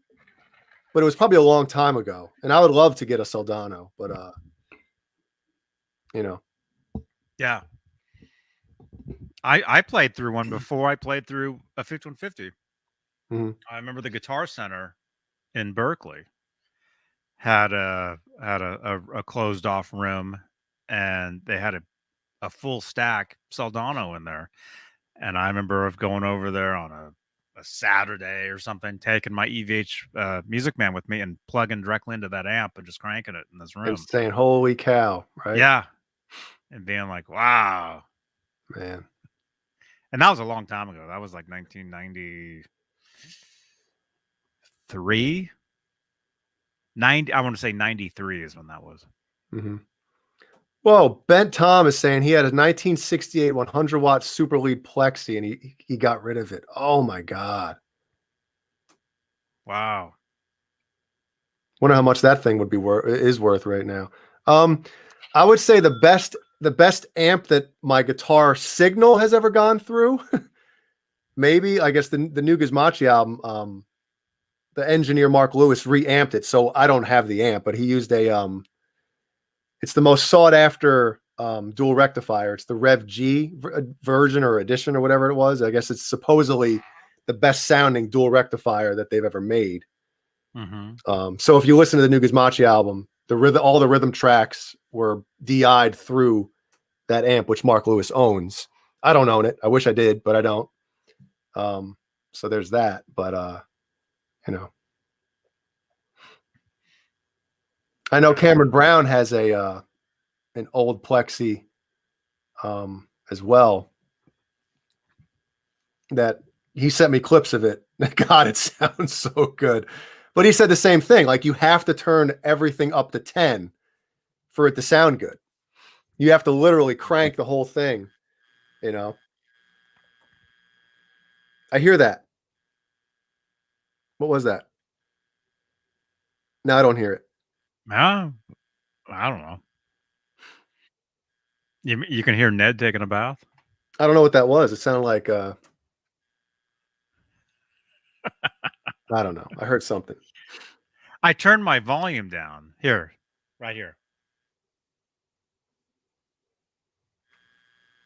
but it was probably a long time ago. And I would love to get a Soldano, but Yeah. I played through one before I played through a 5150. Mhm. I remember the Guitar Center in Berkeley had a closed off room, and they had a full stack Soldano in there. And I remember of going over there on a Saturday or something, taking my EVH Music Man with me and plugging directly into that amp and just cranking it in this room. And saying, holy cow, right? Yeah. And being like, wow. Man. And that was a long time ago. That was like 1993. 90, I want to say 93 is when that was. Mm-hmm. Well, Bent Tom is saying he had a 1968 100 watt super lead plexi and he got rid of it. Oh my God. Wow. Wonder how much that thing would be worth right now. I would say the best amp that my guitar signal has ever gone through. Maybe, I guess the new Gizmachi album, the engineer Mark Lewis reamped it. So I don't have the amp, but he used it's the most sought after dual rectifier. It's the Rev G version or edition or whatever it was. I guess it's supposedly the best sounding dual rectifier that they've ever made. Mm-hmm. So if you listen to the new Gizmachi album, all the rhythm tracks were DI'd through that amp, which Mark Lewis owns. I don't own it. I wish I did, but I don't. So there's that. But I know Cameron Brown has an old plexi as well that he sent me clips of it. God, it sounds so good. But he said the same thing. Like, you have to turn everything up to 10 for it to sound good. You have to literally crank the whole thing, I hear that. What was that? No, I don't hear it. I don't know. You can hear Ned taking a bath. I don't know what that was. It sounded like I don't know. I heard something. I turned my volume down. Here, right here.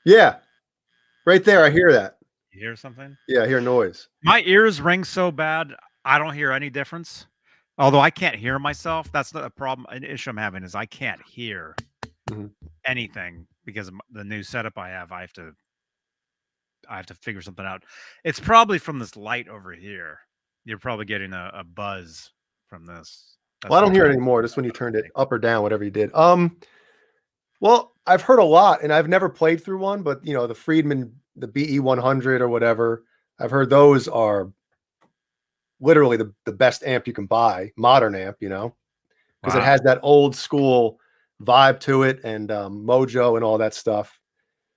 Yeah. Right there. I hear that. You hear something? Yeah, I hear noise. My ears ring so bad, I don't hear any difference. Although I can't hear myself. That's not a problem. An issue I'm having is I can't hear anything because of the new setup I have. I have to figure something out. It's probably from this light over here. You're probably getting a buzz from this. Well, I don't hear it anymore. Just when you turned it up or down, whatever you did. Well, I've heard a lot, and I've never played through one, but you know, the Friedman, the BE 100 or whatever, I've heard those are literally the best amp you can buy, modern amp, you know, because it has that old school vibe to it and mojo and all that stuff,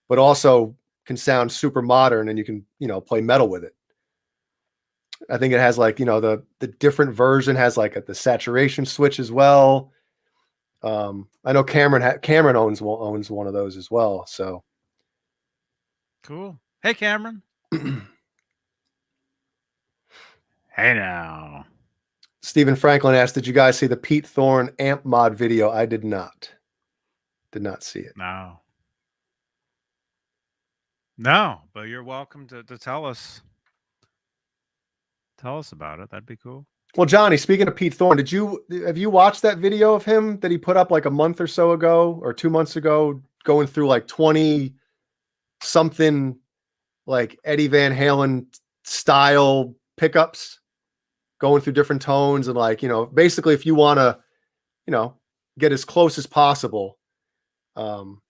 but also can sound super modern and you can, you know, play metal with it. I think it has like, you know, the different version has like the saturation switch as well. I know Cameron owns one of those as well. So cool. Hey, Cameron. Hey now. Stephen Franklin asked, did you guys see the Pete Thorne amp mod video? I did not. Did not see it. No, but you're welcome to tell us. Tell us about it. That'd be cool. Well, Johnny, speaking of Pete Thorne, have you watched that video of him that he put up like a month or so ago or 2 months ago, going through like 20 something like Eddie Van Halen style pickups, going through different tones and like, you know, basically if you want to, you know, get as close as possible, you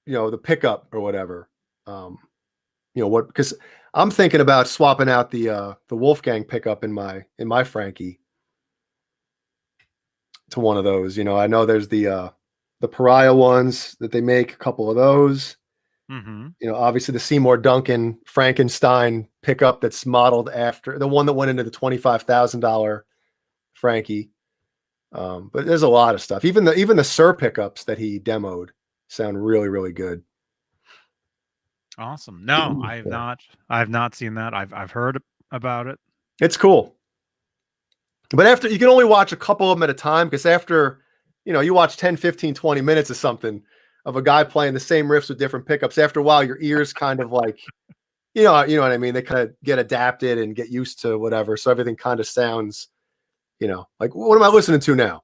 know, the pickup or whatever, you know what, because I'm thinking about swapping out the Wolfgang pickup in my Frankie to one of those. You know, I know there's the Pariah ones that they make, a couple of those. You know, obviously the Seymour Duncan Frankenstein pickup that's modeled after the one that went into the $25,000 Frankie. But there's a lot of stuff. Even the Sir pickups that he demoed sound really, really good. Awesome. No, I've not seen that. I've heard about it. It's cool. But after, you can only watch a couple of them at a time, because after, you know, you watch 10, 15, 20 minutes of something of a guy playing the same riffs with different pickups, after a while your ears kind of like, you know what I mean? They kind of get adapted and get used to whatever. So everything kind of sounds, you know, like, what am I listening to now?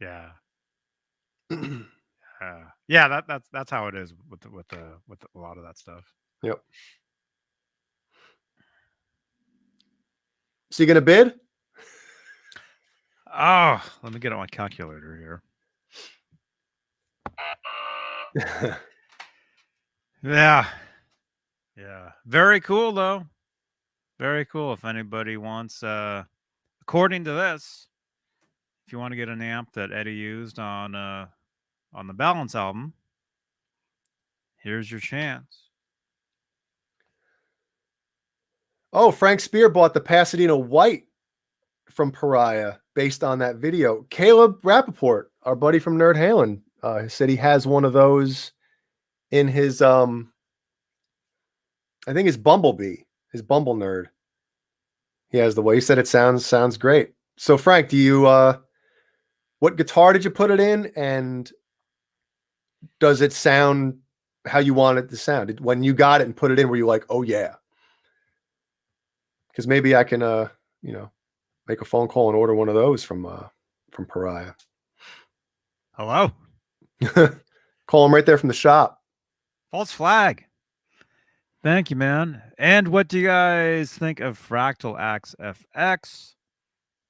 Yeah. Yeah, that's how it is with a lot of that stuff. Yep. So you gonna bid? Oh, let me get on my calculator here. Yeah. Very cool though. Very cool. If anybody wants, according to this, if you want to get an amp that Eddie used on the Balance album, here's your chance. Oh, Frank Spear bought the Pasadena White from Pariah based on that video. Caleb Rappaport, our buddy from Nerd Halen, said he has one of those in his I think his Bumblebee, his Bumble Nerd. He has the way he said it sounds great. So Frank, do you what guitar did you put it in, and does it sound how you want it to sound? When you got it and put it in, were you like, oh yeah? Because maybe I can you know, make a phone call and order one of those from Pariah. Hello. Call him right there from the shop. False flag. Thank you, man. And what do you guys think of Fractal Axe FX?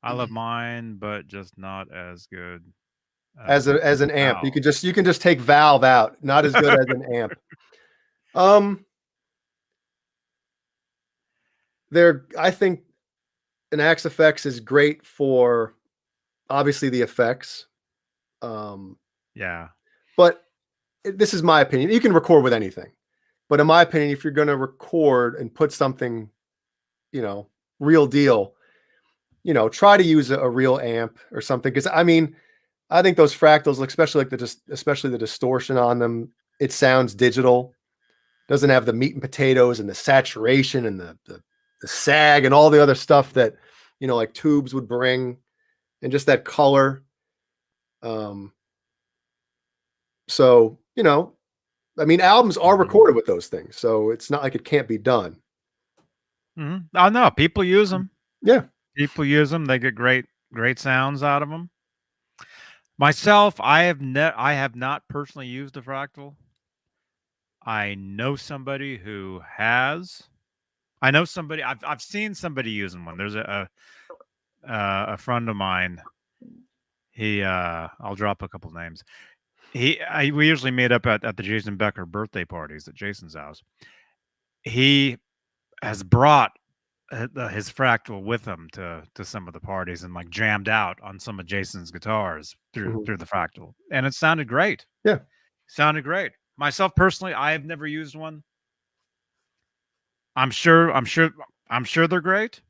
I love mine, but just not as good as an amp. You can just take Valve out. Not as good as an amp. I think an Axe FX is great for obviously the effects. Yeah. But this is my opinion. You can record with anything. But in my opinion, if you're going to record and put something, you know, real deal, you know, try to use a real amp or something. Because I mean, I think those fractals, especially like especially the distortion on them, it sounds digital. Doesn't have the meat and potatoes and the saturation and the sag and all the other stuff that, you know, like tubes would bring, and just that color. So, you know, I mean, albums are recorded with those things, so it's not like it can't be done. Oh no, people use them. Yeah. People use them. They get great sounds out of them. Myself, I have not personally used a fractal. I know somebody who has. I know somebody. I've seen somebody using one. There's a friend of mine. He I'll drop a couple names. We usually meet up at the Jason Becker birthday parties at Jason's house. He has brought his fractal with him to some of the parties and like jammed out on some of Jason's guitars through the fractal, and it sounded great. Yeah, sounded great. Myself personally, I have never used one. I'm sure they're great.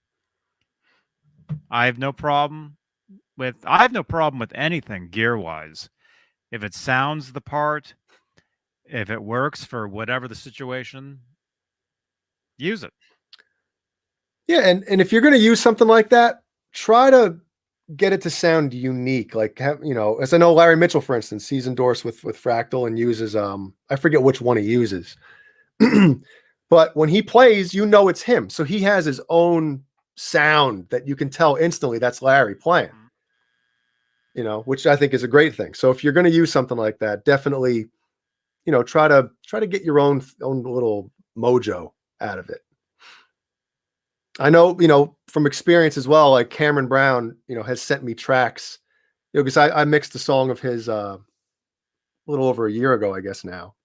I have no problem with anything gear wise. If it sounds the part, if it works for whatever the situation, use it. Yeah, and if you're going to use something like that, try to get it to sound unique. Like, you know, as I know Larry Mitchell, for instance, he's endorsed with Fractal and uses I forget which one he uses, but when he plays, you know it's him. So he has his own sound that you can tell instantly that's Larry playing. You know, which I think is a great thing. So if you're going to use something like that, definitely, you know, try to get your own little mojo out of it. I know, you know, from experience as well, like Cameron Brown, you know, has sent me tracks, you know, because I mixed a song of his a little over a year ago, I guess now.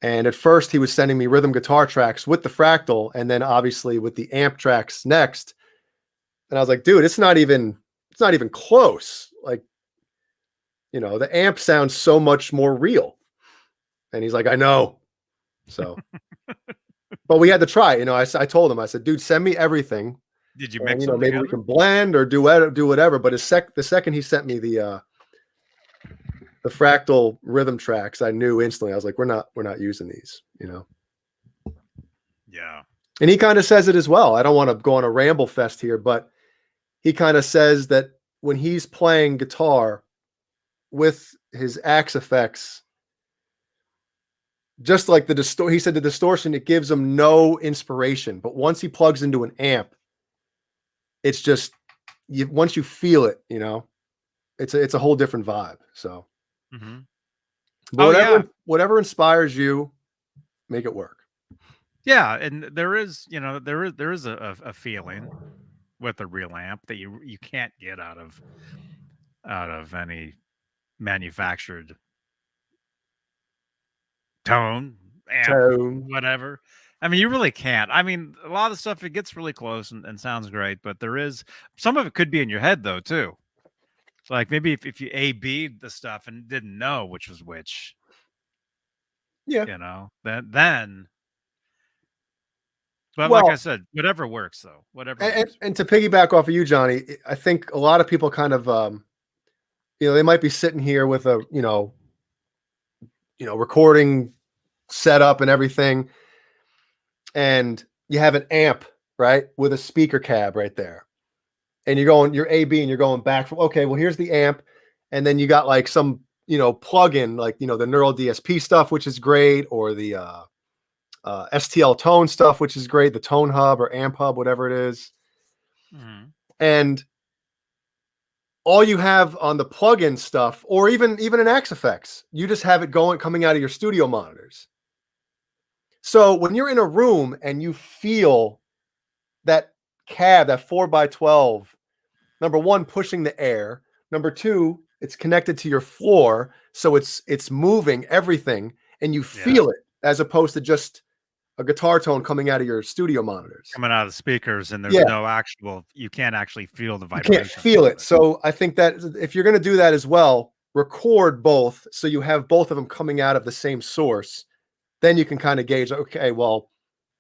And at first he was sending me rhythm guitar tracks with the fractal, and then obviously with the amp tracks next. And I was like, dude, it's not even close. Like, you know, the amp sounds so much more real. And he's like, I know. So, but we had to try, you know, I told him, I said, dude, send me everything. Did you And, mix you know, them maybe together? we can blend or do whatever. But the second he sent me the fractal rhythm tracks, I knew instantly. I was like, we're not using these, you know? Yeah. And he kind of says it as well. I don't want to go on a ramble fest here, but he kind of says that when he's playing guitar with his axe effects, just like he said the distortion, it gives him no inspiration. But once he plugs into an amp, it's just once you feel it, you know, it's a whole different vibe. So, but whatever inspires you, make it work. Yeah, and there is, you know, there is a feeling with a real amp that you can't get out of any manufactured tone amp, whatever. I mean, you really can't. I mean, a lot of the stuff, it gets really close and sounds great, but there is some of it could be in your head though too. Like maybe if you A-B'd the stuff and didn't know which was which, yeah, you know, then. But well, like I said, whatever works though, whatever works. And to piggyback off of you, Johnny, I think a lot of people kind of, you know, they might be sitting here with a, you know, recording setup and everything, and you have an amp, right, with a speaker cab right there, and you're A-B and you're going back from, okay, well, here's the amp, and then you got like some, you know, plug-in, like, you know, the neural DSP stuff, which is great, or the STL tone stuff, which is great, the tone hub or amp hub, whatever it is. And all you have on the plug-in stuff, or even in Axe Effects, you just have it coming out of your studio monitors. So when you're in a room and you feel that cab, that 4x12, number one, pushing the air. Number two, it's connected to your floor, so it's moving everything, and you feel it, as opposed to just a guitar tone coming out of your studio monitors. Coming out of the speakers, and there's no actual, you can't actually feel the vibration. You can't feel it. So I think that if you're going to do that as well, record both so you have both of them coming out of the same source. Then you can kind of gauge, okay, well,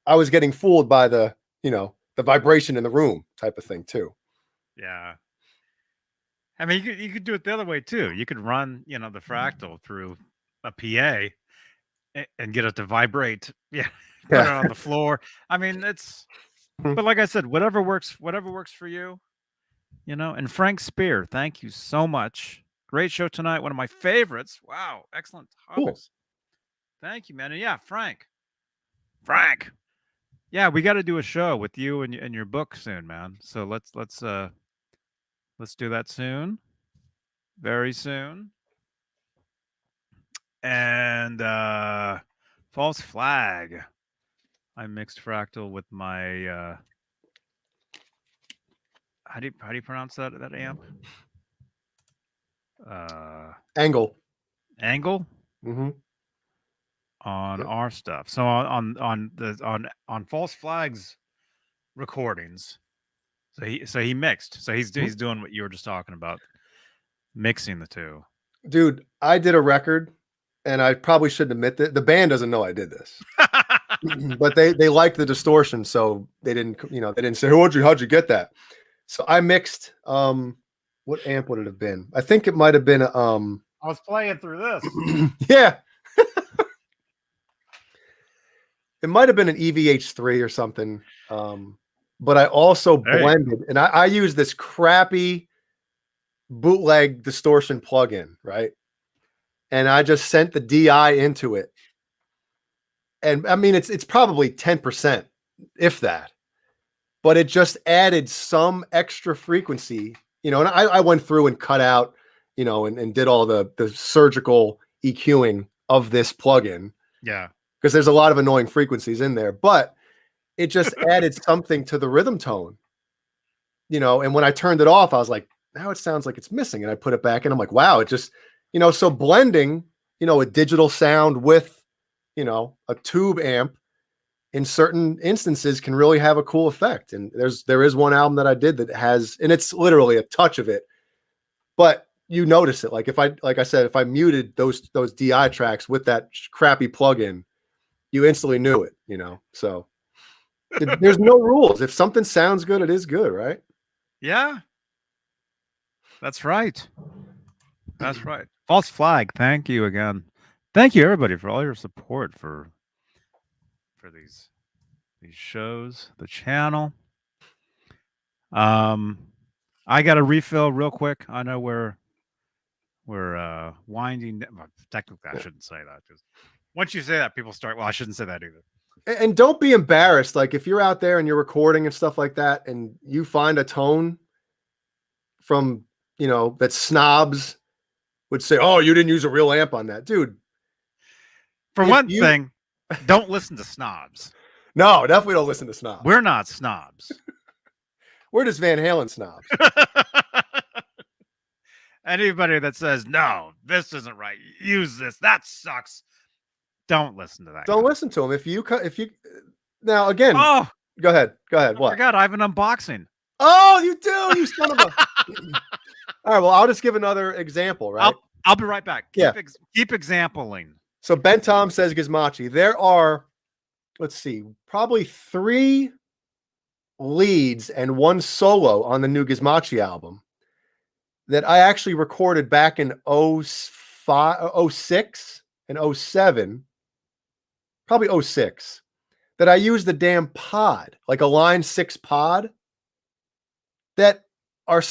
I was getting fooled by the, you know, the vibration in the room type of thing too. Yeah. I mean, you could do it the other way too. You could run, you know, the fractal through a PA and get it to vibrate. Yeah, put it on the floor. I mean, it's. But like I said, whatever works for you. And Frank Spear, thank you so much. Great show tonight. One of my favorites. Wow, excellent topics. Cool. Thank you, man. And yeah, Frank. Yeah, we got to do a show with you and your book soon, man. So let's do that soon. Very soon. And False Flag. I mixed Fractal with my how do you pronounce that amp? Angle. Mm-hmm. On our stuff. So on False Flag's recordings. So he mixed. So he's doing what you were just talking about, mixing the two. Dude, I did a record, and I probably shouldn't admit that. The band doesn't know I did this. But they liked the distortion, so they didn't say, how'd you get that? So I mixed what amp would it have been? I think it might have been I was playing through this. Yeah. It might have been an EVH3 or something. But I also blended, and I used this crappy bootleg distortion plugin, right? And I just sent the DI into it. And I mean, it's probably 10%, if that, but it just added some extra frequency, and I went through and cut out, and did all the surgical EQing of this plugin. Yeah. Because there's a lot of annoying frequencies in there, but it just added something to the rhythm tone, and when I turned it off, I was like, now it sounds like it's missing. And I put it back and I'm like, wow, it just, so blending, a digital sound with, a tube amp in certain instances can really have a cool effect. And there is one album that I did that has, and it's literally a touch of it, but you notice it. Like I said, if I muted those DI tracks with that crappy plugin, you instantly knew it, so there's no rules. If something sounds good, it is good, right? Yeah. That's right. That's right. False Flag, thank you again. Thank you everybody for all your support for these shows, the channel. I got to refill real quick. I know we're winding. Well, technically, I shouldn't say that because once you say that, people start. Well, I shouldn't say that either. And don't be embarrassed. Like if you're out there and you're recording and stuff like that, and you find a tone from that snobs would say, "Oh, you didn't use a real amp on that, dude." For one thing, don't listen to snobs. No, definitely don't listen to snobs. We're not snobs. We're just Van Halen snobs. Anybody that says, no, this isn't right, use this, that sucks, don't listen to that. Don't listen to him. If you now again, go ahead. What? I forgot, I have an unboxing. Oh, you do, you son of a. All right, well, I'll just give another example, right? I'll be right back. Keep exampling. So Ben Tom says Gizmochi. There are, let's see, probably 3 leads and 1 solo on the new Gizmochi album that I actually recorded back in 06 and 07, probably 06, that I used the damn pod, like a Line 6 pod, that are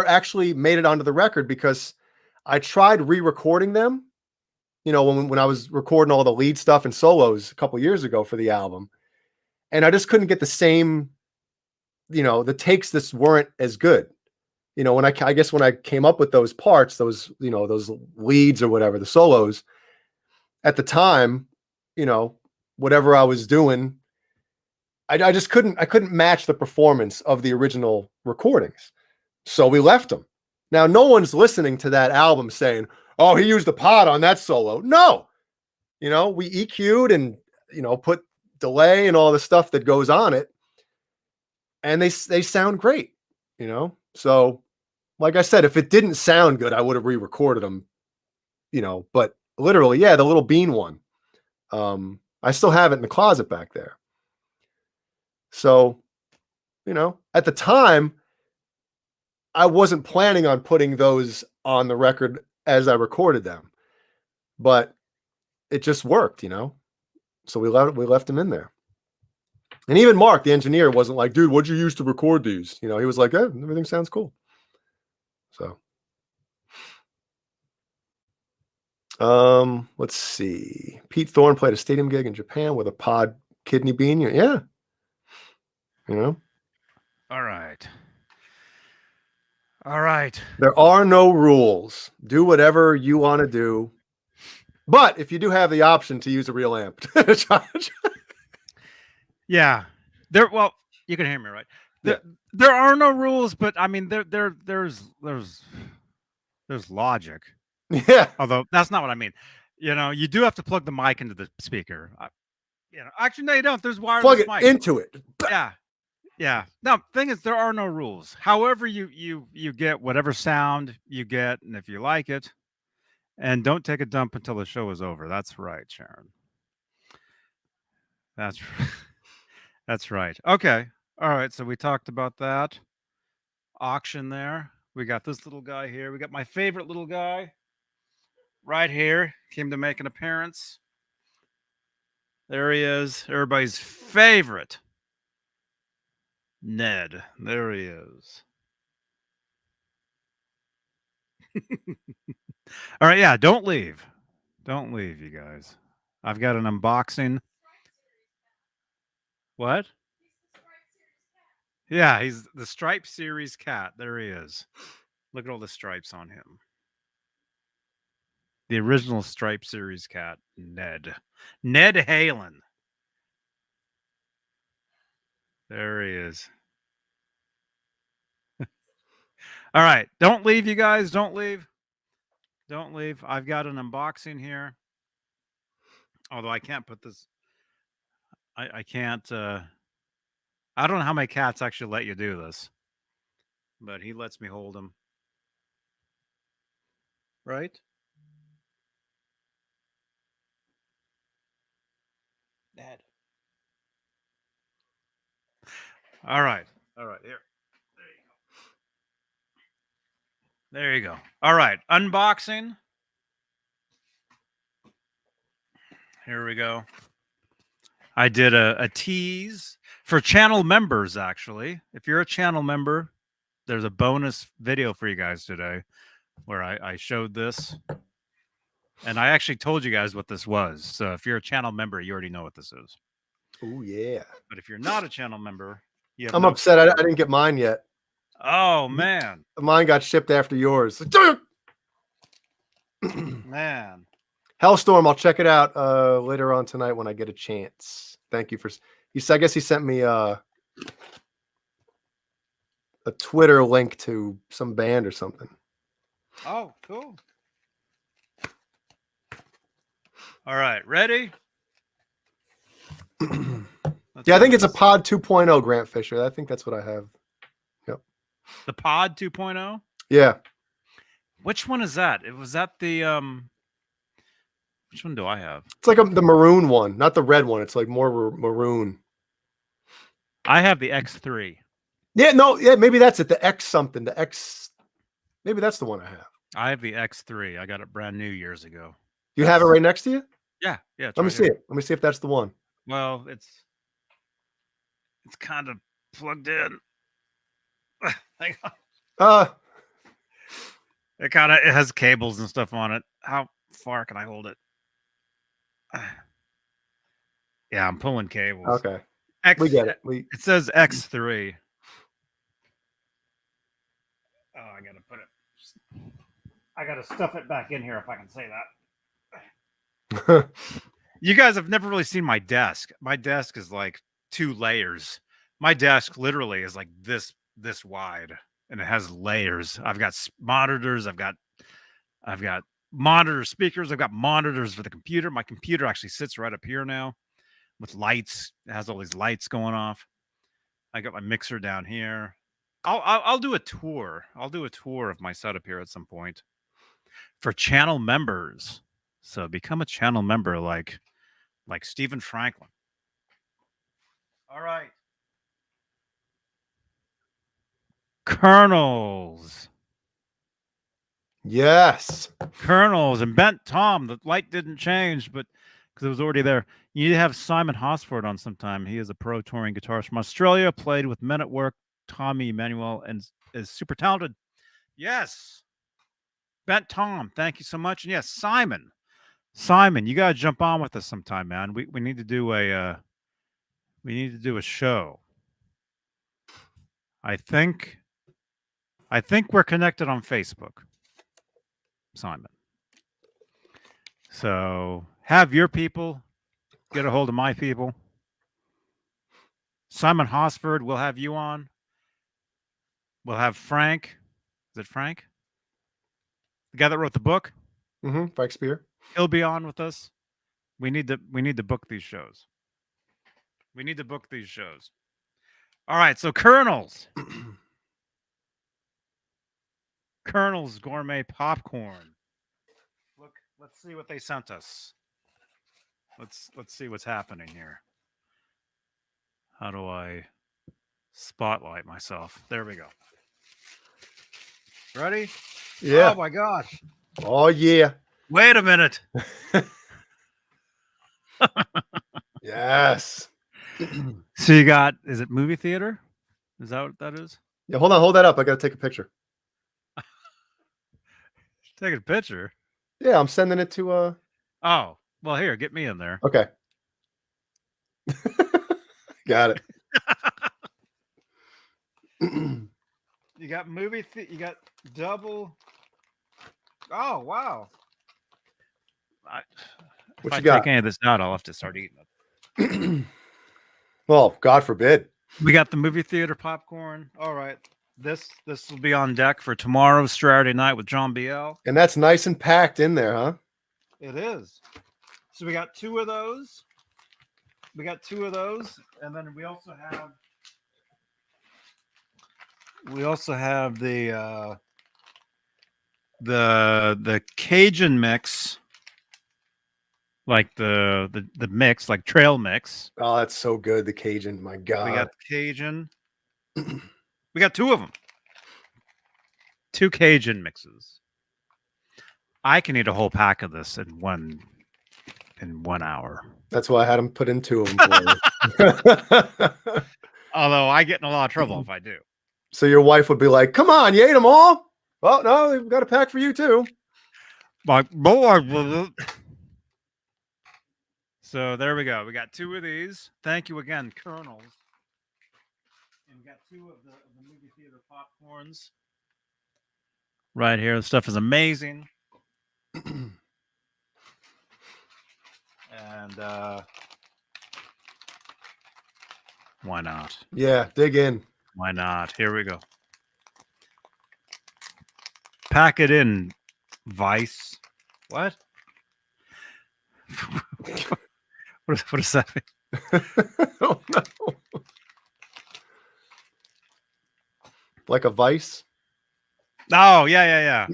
actually made it onto the record because I tried re-recording them, when I was recording all the lead stuff and solos a couple years ago for the album, and I just couldn't get the same, the takes just weren't as good. When I guess when I came up with those parts, those leads or whatever, the solos at the time, whatever I was doing, I just couldn't match the performance of the original recordings. So we left them. Now, no one's listening to that album saying, oh, he used the pod on that solo. No, we EQ'd and, put delay and all the stuff that goes on it. And they sound great, So like I said, if it didn't sound good, I would have re-recorded them, but literally, yeah, the little Beane one. I still have it in the closet back there. So, at the time, I wasn't planning on putting those on the record as I recorded them, but it just worked, you know. So we left him in there. And even Mark, the engineer, wasn't like, dude, what'd you use to record these? You know, he was like, everything sounds cool. So let's see. Pete Thorne played a stadium gig in Japan with a pod kidney bean. Yeah. You know? All right. All right. There are no rules. Do whatever you want to do. But if you do have the option to use a real amp. Yeah. Well, you can hear me, right? Yeah. There are no rules, but I mean there's logic. Yeah. Although that's not what I mean. You know, you do have to plug the mic into the speaker. You know, actually, no, you don't. There's wireless Plug it mic. into it. Yeah. Yeah. No, thing is, there are no rules. However, you get whatever sound you get, and if you like it, and don't take a dump until the show is over. That's right, Sharon. That's that's right. Okay. All right. So we talked about that auction there. We got this little guy here. We got my favorite little guy right here. Came to make an appearance. There he is. Everybody's favorite. Ned. There he is. All right, yeah, don't leave. Don't leave, you guys. I've got an unboxing. What? Yeah, he's the Stripe Series cat. There he is. Look at all the stripes on him. The original Stripe Series cat, Ned. Ned Halen. There he is. All right, don't leave, you guys. Don't leave. Don't leave. I've got an unboxing here. Although I can't put this. I can't. I don't know how my cats actually let you do this, but he lets me hold him. Right? Ned. All right. All right. Here. There you go. All right. Unboxing. Here we go. I did a tease for channel members, actually. If you're a channel member, there's a bonus video for you guys today where I showed this. And I actually told you guys what this was. So if you're a channel member, you already know what this is. Oh, yeah. But if you're not a channel member, you have I'm no upset. I didn't get mine yet. Oh, man. Mine got shipped after yours. Man. Hellstorm, I'll check it out later on tonight when I get a chance. Thank you for. I guess he sent me a Twitter link to some band or something. Oh, cool. All right, ready? Yeah, I think it's a Pod 2.0, Grant Fisher. I think that's what I have. Yep. The Pod 2.0? Yeah. Which one is that? Was that the which one do I have? It's like the maroon one, not the red one. It's like more maroon. I have the X3. Yeah, no, yeah, maybe that's it. The X something. The X. Maybe that's the one I have. I have the X3. I got it brand new years ago. You have it right next to you? Yeah. Let me see it. Let me see if that's the one. Well, it's kind of plugged in. Hang on. It has cables and stuff on it. How far can I hold it? Yeah, I'm pulling cables. Okay. We get it. It says X3. Oh, I gotta stuff it back in here if I can say that. You guys have never really seen my desk. My desk is like 2 layers. My desk literally is like this wide, and it has layers. I've got monitors. I've got monitor speakers. I've got monitors for the computer. My computer actually sits right up here now with lights. It has all these lights going off. I got my mixer down here. I'll do a tour. I'll do a tour of my setup here at some point for channel members. So become a channel member like Stephen Franklin. All right. Kernels. Yes. Kernels and bent Tom. The light didn't change, but because it was already there. You need to have Simon Hosford on sometime. He is a pro touring guitarist from Australia, played with Men at Work, Tommy Emmanuel, and is super talented. Yes. Bent Tom, thank you so much. And yes, Simon. Simon, you gotta jump on with us sometime, man. We need to do a show. I think we're connected on Facebook, Simon. So have your people get a hold of my people. Simon Hosford, we'll have you on. We'll have Frank. Is it Frank? The guy that wrote the book? Frank Spear. He'll be on with us. We need to book these shows. We need to book these shows. All right, so Colonel's. Colonel's Gourmet Popcorn. Look, let's see what they sent us. Let's see what's happening here. How do I spotlight myself? There we go. Ready? Yeah. Oh my God. Oh yeah. Wait a minute. Yes. So you got, is it movie theater? Is that what that is? Yeah, hold on, hold that up. I gotta take a picture. Taking a picture? Yeah, I'm sending it to Oh, well here, get me in there. Okay. Got it. You got you got double. Oh wow. What if you got? Take any of this out, I'll have to start eating it. Well, God forbid. We got the movie theater popcorn. All right. This will be on deck for tomorrow, Saturday night with John BL. And that's nice and packed in there, huh? It is. So we got 2 of those. We got 2 of those, and then we also have the Cajun mix, like the mix, like trail mix. Oh, that's so good. The Cajun, my God. We got the Cajun. We got 2 of them. 2 Cajun mixes. I can eat a whole pack of this in 1 hour. That's why I had them put in 2 of them for you. Although I get in a lot of trouble if I do. So your wife would be like, "Come on, you ate them all." Well, no, they've got a pack for you too. My boy. So there we go. We got 2 of these. Thank you again, Colonels. And we got 2 of the movie theater popcorns. Right here. The stuff is amazing. And why not? Yeah, dig in. Why not? Here we go. Pack it in, Vice. What? What does that mean? Oh, no. Like a vice? Oh, yeah.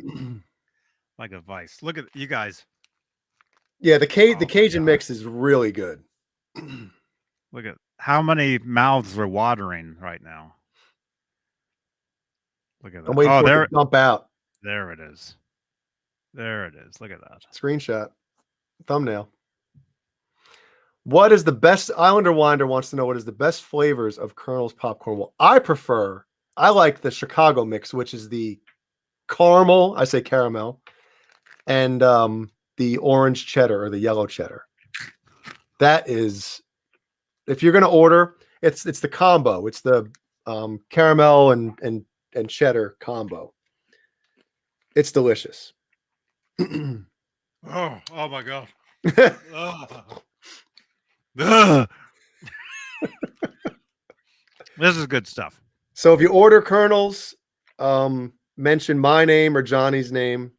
Like a vice. Look at you guys. Yeah, the Cajun mix is really good. Look at how many mouths are watering right now. Look at that. I'm waiting for it to dump out. There it is. There it is. Look at that. Screenshot. Thumbnail. What is the best? Islander Winder wants to know what is the best flavors of Colonel's popcorn. Well, I like the Chicago mix, which is the caramel. I say caramel. And the orange cheddar or the yellow cheddar. That is, if you're going to order, it's the combo. It's the caramel and cheddar combo. It's delicious. Oh my God. This is good stuff. So if you order Colonel's, mention my name or Johnny's name,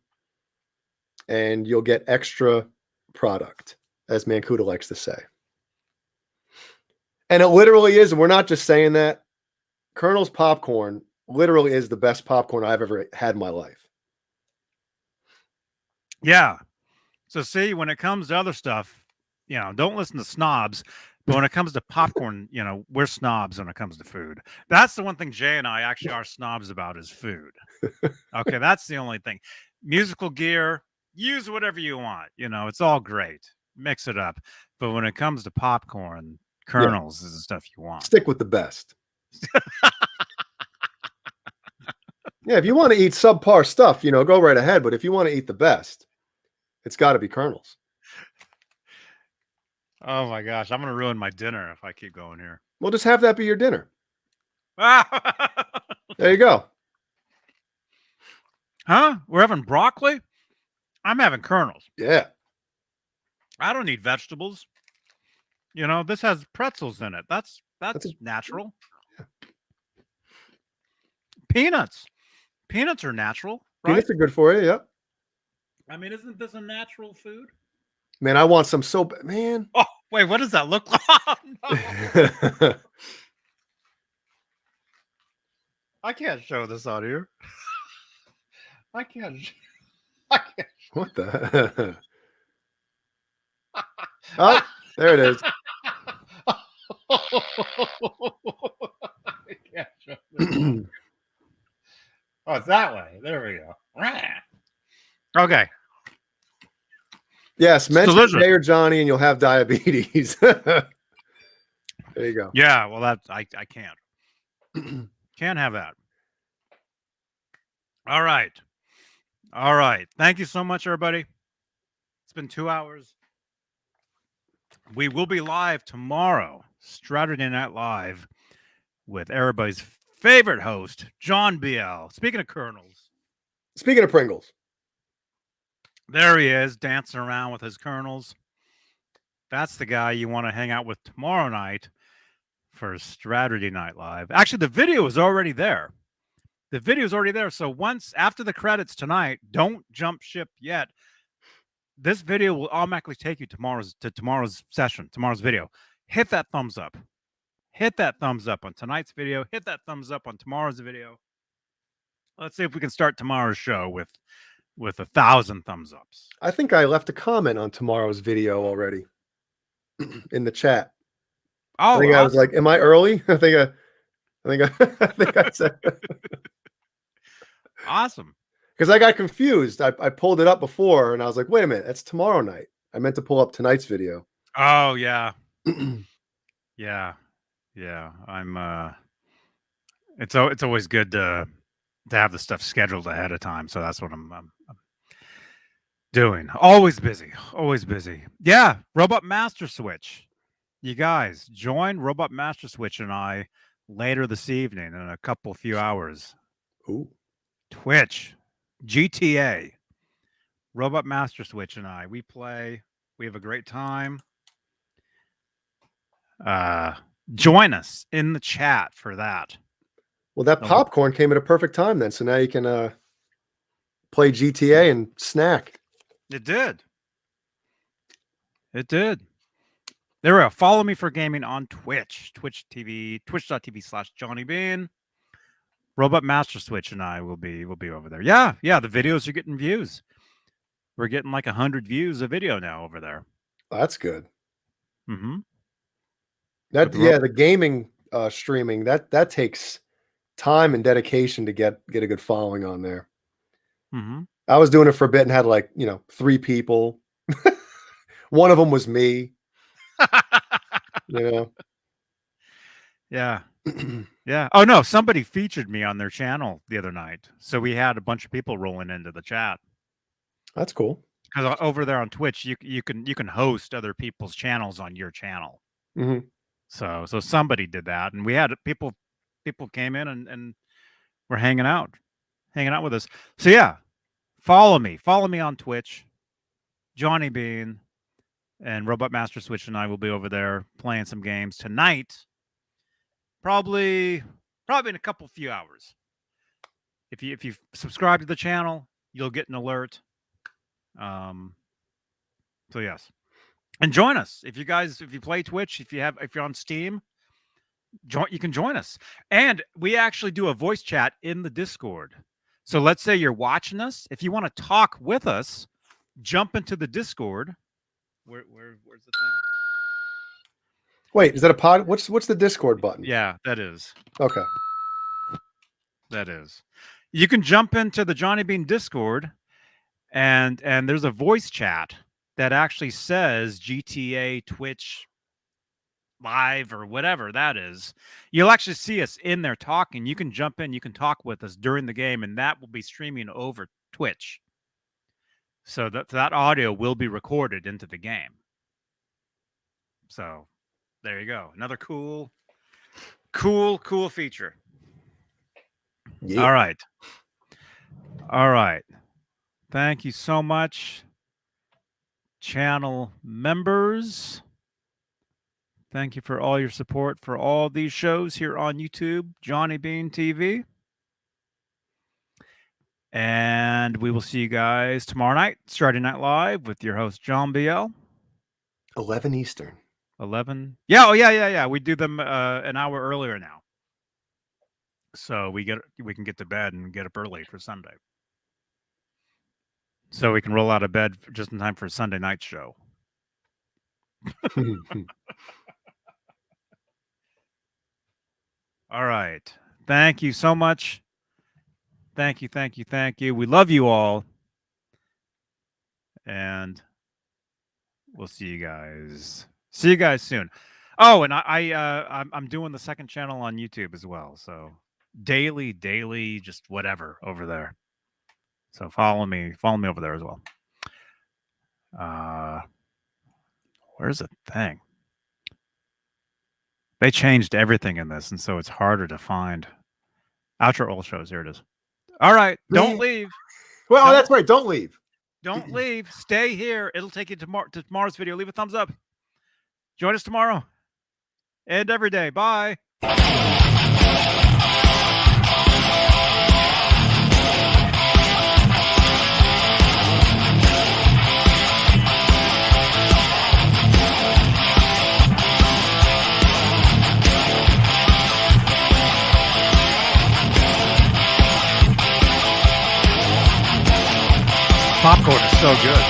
and you'll get extra product, as Mancuda likes to say. And it literally is, and we're not just saying that. Colonel's popcorn literally is the best popcorn I've ever had in my life. Yeah. So see, when it comes to other stuff, don't listen to snobs. But when it comes to popcorn, we're snobs when it comes to food. That's the one thing Jay and I actually are snobs about is food. Okay, that's the only thing. Musical gear, use whatever you want. It's all great. mix it up. But when it comes to popcorn, kernels is the stuff you want. Stick with the best. Yeah, if you want to eat subpar stuff, go right ahead. But if you want to eat the best, it's got to be kernels. Oh my gosh, I'm gonna ruin my dinner if I keep going here. Well, just have that be your dinner. There you go. Huh? We're having broccoli? I'm having kernels. Yeah. I don't need vegetables. This has pretzels in it. That's natural. Yeah. Peanuts. Peanuts are natural, right? Peanuts are good for you, yep. I mean, isn't this a natural food? Man, I want some soap. Man. Oh, wait, what does that look like? No. I can't show this on here. I can't. What the? Oh, there it is. I can't show this. Oh, it's that way. There we go. Okay. Yes, mention delicious. Jay or Johnny, and you'll have diabetes. There you go. Yeah, well, I can't. Can't have that. All right. Thank you so much, everybody. It's been 2 hours. We will be live tomorrow, Saturday Night Live, with everybody's favorite host, John BL. Speaking of kernels. Speaking of Pringles. There he is, dancing around with his kernels. That's the guy you want to hang out with tomorrow night for Saturday Night Live. Actually, the video is already there. So once after the credits tonight, don't jump ship yet. This video will automatically take you to tomorrow's session, tomorrow's video. Hit that thumbs up. Hit that thumbs up on tonight's video. Hit that thumbs up on tomorrow's video. Let's see if we can start tomorrow's show with 1,000 thumbs ups. I think I left a comment on tomorrow's video already in the chat. Oh, I think I was like, "Am I early?" I think I said. Awesome. Because I got confused. I pulled it up before, and I was like, "Wait a minute, that's tomorrow night." I meant to pull up tonight's video. Oh yeah, yeah. I'm. It's always good to have the stuff scheduled ahead of time. So that's what I'm doing. Always busy. Yeah. Robot Master Switch. You guys join Robot Master Switch and I later this evening in a few hours. Ooh. Twitch, GTA, Robot Master Switch and I, we play. We have a great time. Join us in the chat for that. Well, that popcorn came at a perfect time then. So now you can play GTA and snack. It did. There we go. Follow me for gaming on Twitch. Twitch.tv/Johnny Beane. Robot Master Switch and I will be over there. Yeah. The videos are getting views. We're getting like 100 views a video now over there. Oh, that's good. Mm-hmm. The gaming streaming that takes time and dedication to get a good following on there. Mm-hmm. I was doing it for a bit and had 3 people. One of them was me. Yeah. Yeah. Oh no, somebody featured me on their channel the other night. So we had a bunch of people rolling into the chat. That's cool. Because over there on Twitch, you can host other people's channels on your channel. Mm-hmm. So somebody did that, and we had people came in and were hanging out with us. So yeah, follow me on Twitch, Johnny Beane, and Robot Master Switch and I will be over there playing some games tonight. Probably in a few hours. If you subscribe to the channel, you'll get an alert. So yes, and join us if you play Twitch. If you're on Steam, you can join us. And we actually do a voice chat in the Discord. So let's say you're watching us. If you want to talk with us, jump into the Discord. Where's the thing? Wait, is that a pod? What's the Discord button? Yeah, that is. Okay. That is. You can jump into the Johnny Beane Discord, and there's a voice chat that actually says GTA Twitch Live or whatever that is. You'll actually see us in there talking. You can jump in, you can talk with us during the game, and that will be streaming over Twitch. So that audio will be recorded into the game. So there you go. Another cool feature. Yeah. All right. Thank you so much, channel members. Thank you for all your support for all these shows here on YouTube, Johnny Beane TV. And we will see you guys tomorrow night, Saturday Night Live, with your host, John BL. 11 Eastern. 11. Yeah. Oh, yeah. We do them an hour earlier now. So we can get to bed and get up early for Sunday. So we can roll out of bed just in time for a Sunday night show. All right. Thank you so much. Thank you. We love you all. And we'll see you guys. See you guys soon. Oh, and I'm doing the second channel on YouTube as well. So daily, just whatever over there. So follow me over there as well. Where's the thing? They changed everything in this, and so it's harder to find. Outro all shows. Here it is. All right. Don't leave. Well, that's right. Don't leave. Don't leave. Stay here. It'll take you to tomorrow's video. Leave a thumbs up. Join us tomorrow and every day. Bye. Popcorn is so good.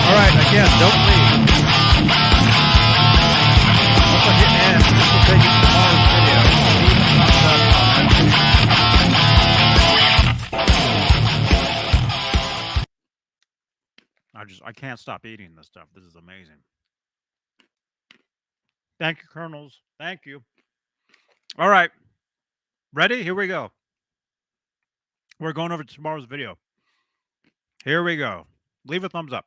All right, again, don't leave. Once I hit end, this will take you to tomorrow's video. I can't stop eating this stuff. This is amazing. Thank you, Colonels. Thank you. All right. Ready? Here we go. We're going over to tomorrow's video. Here we go. Leave a thumbs up.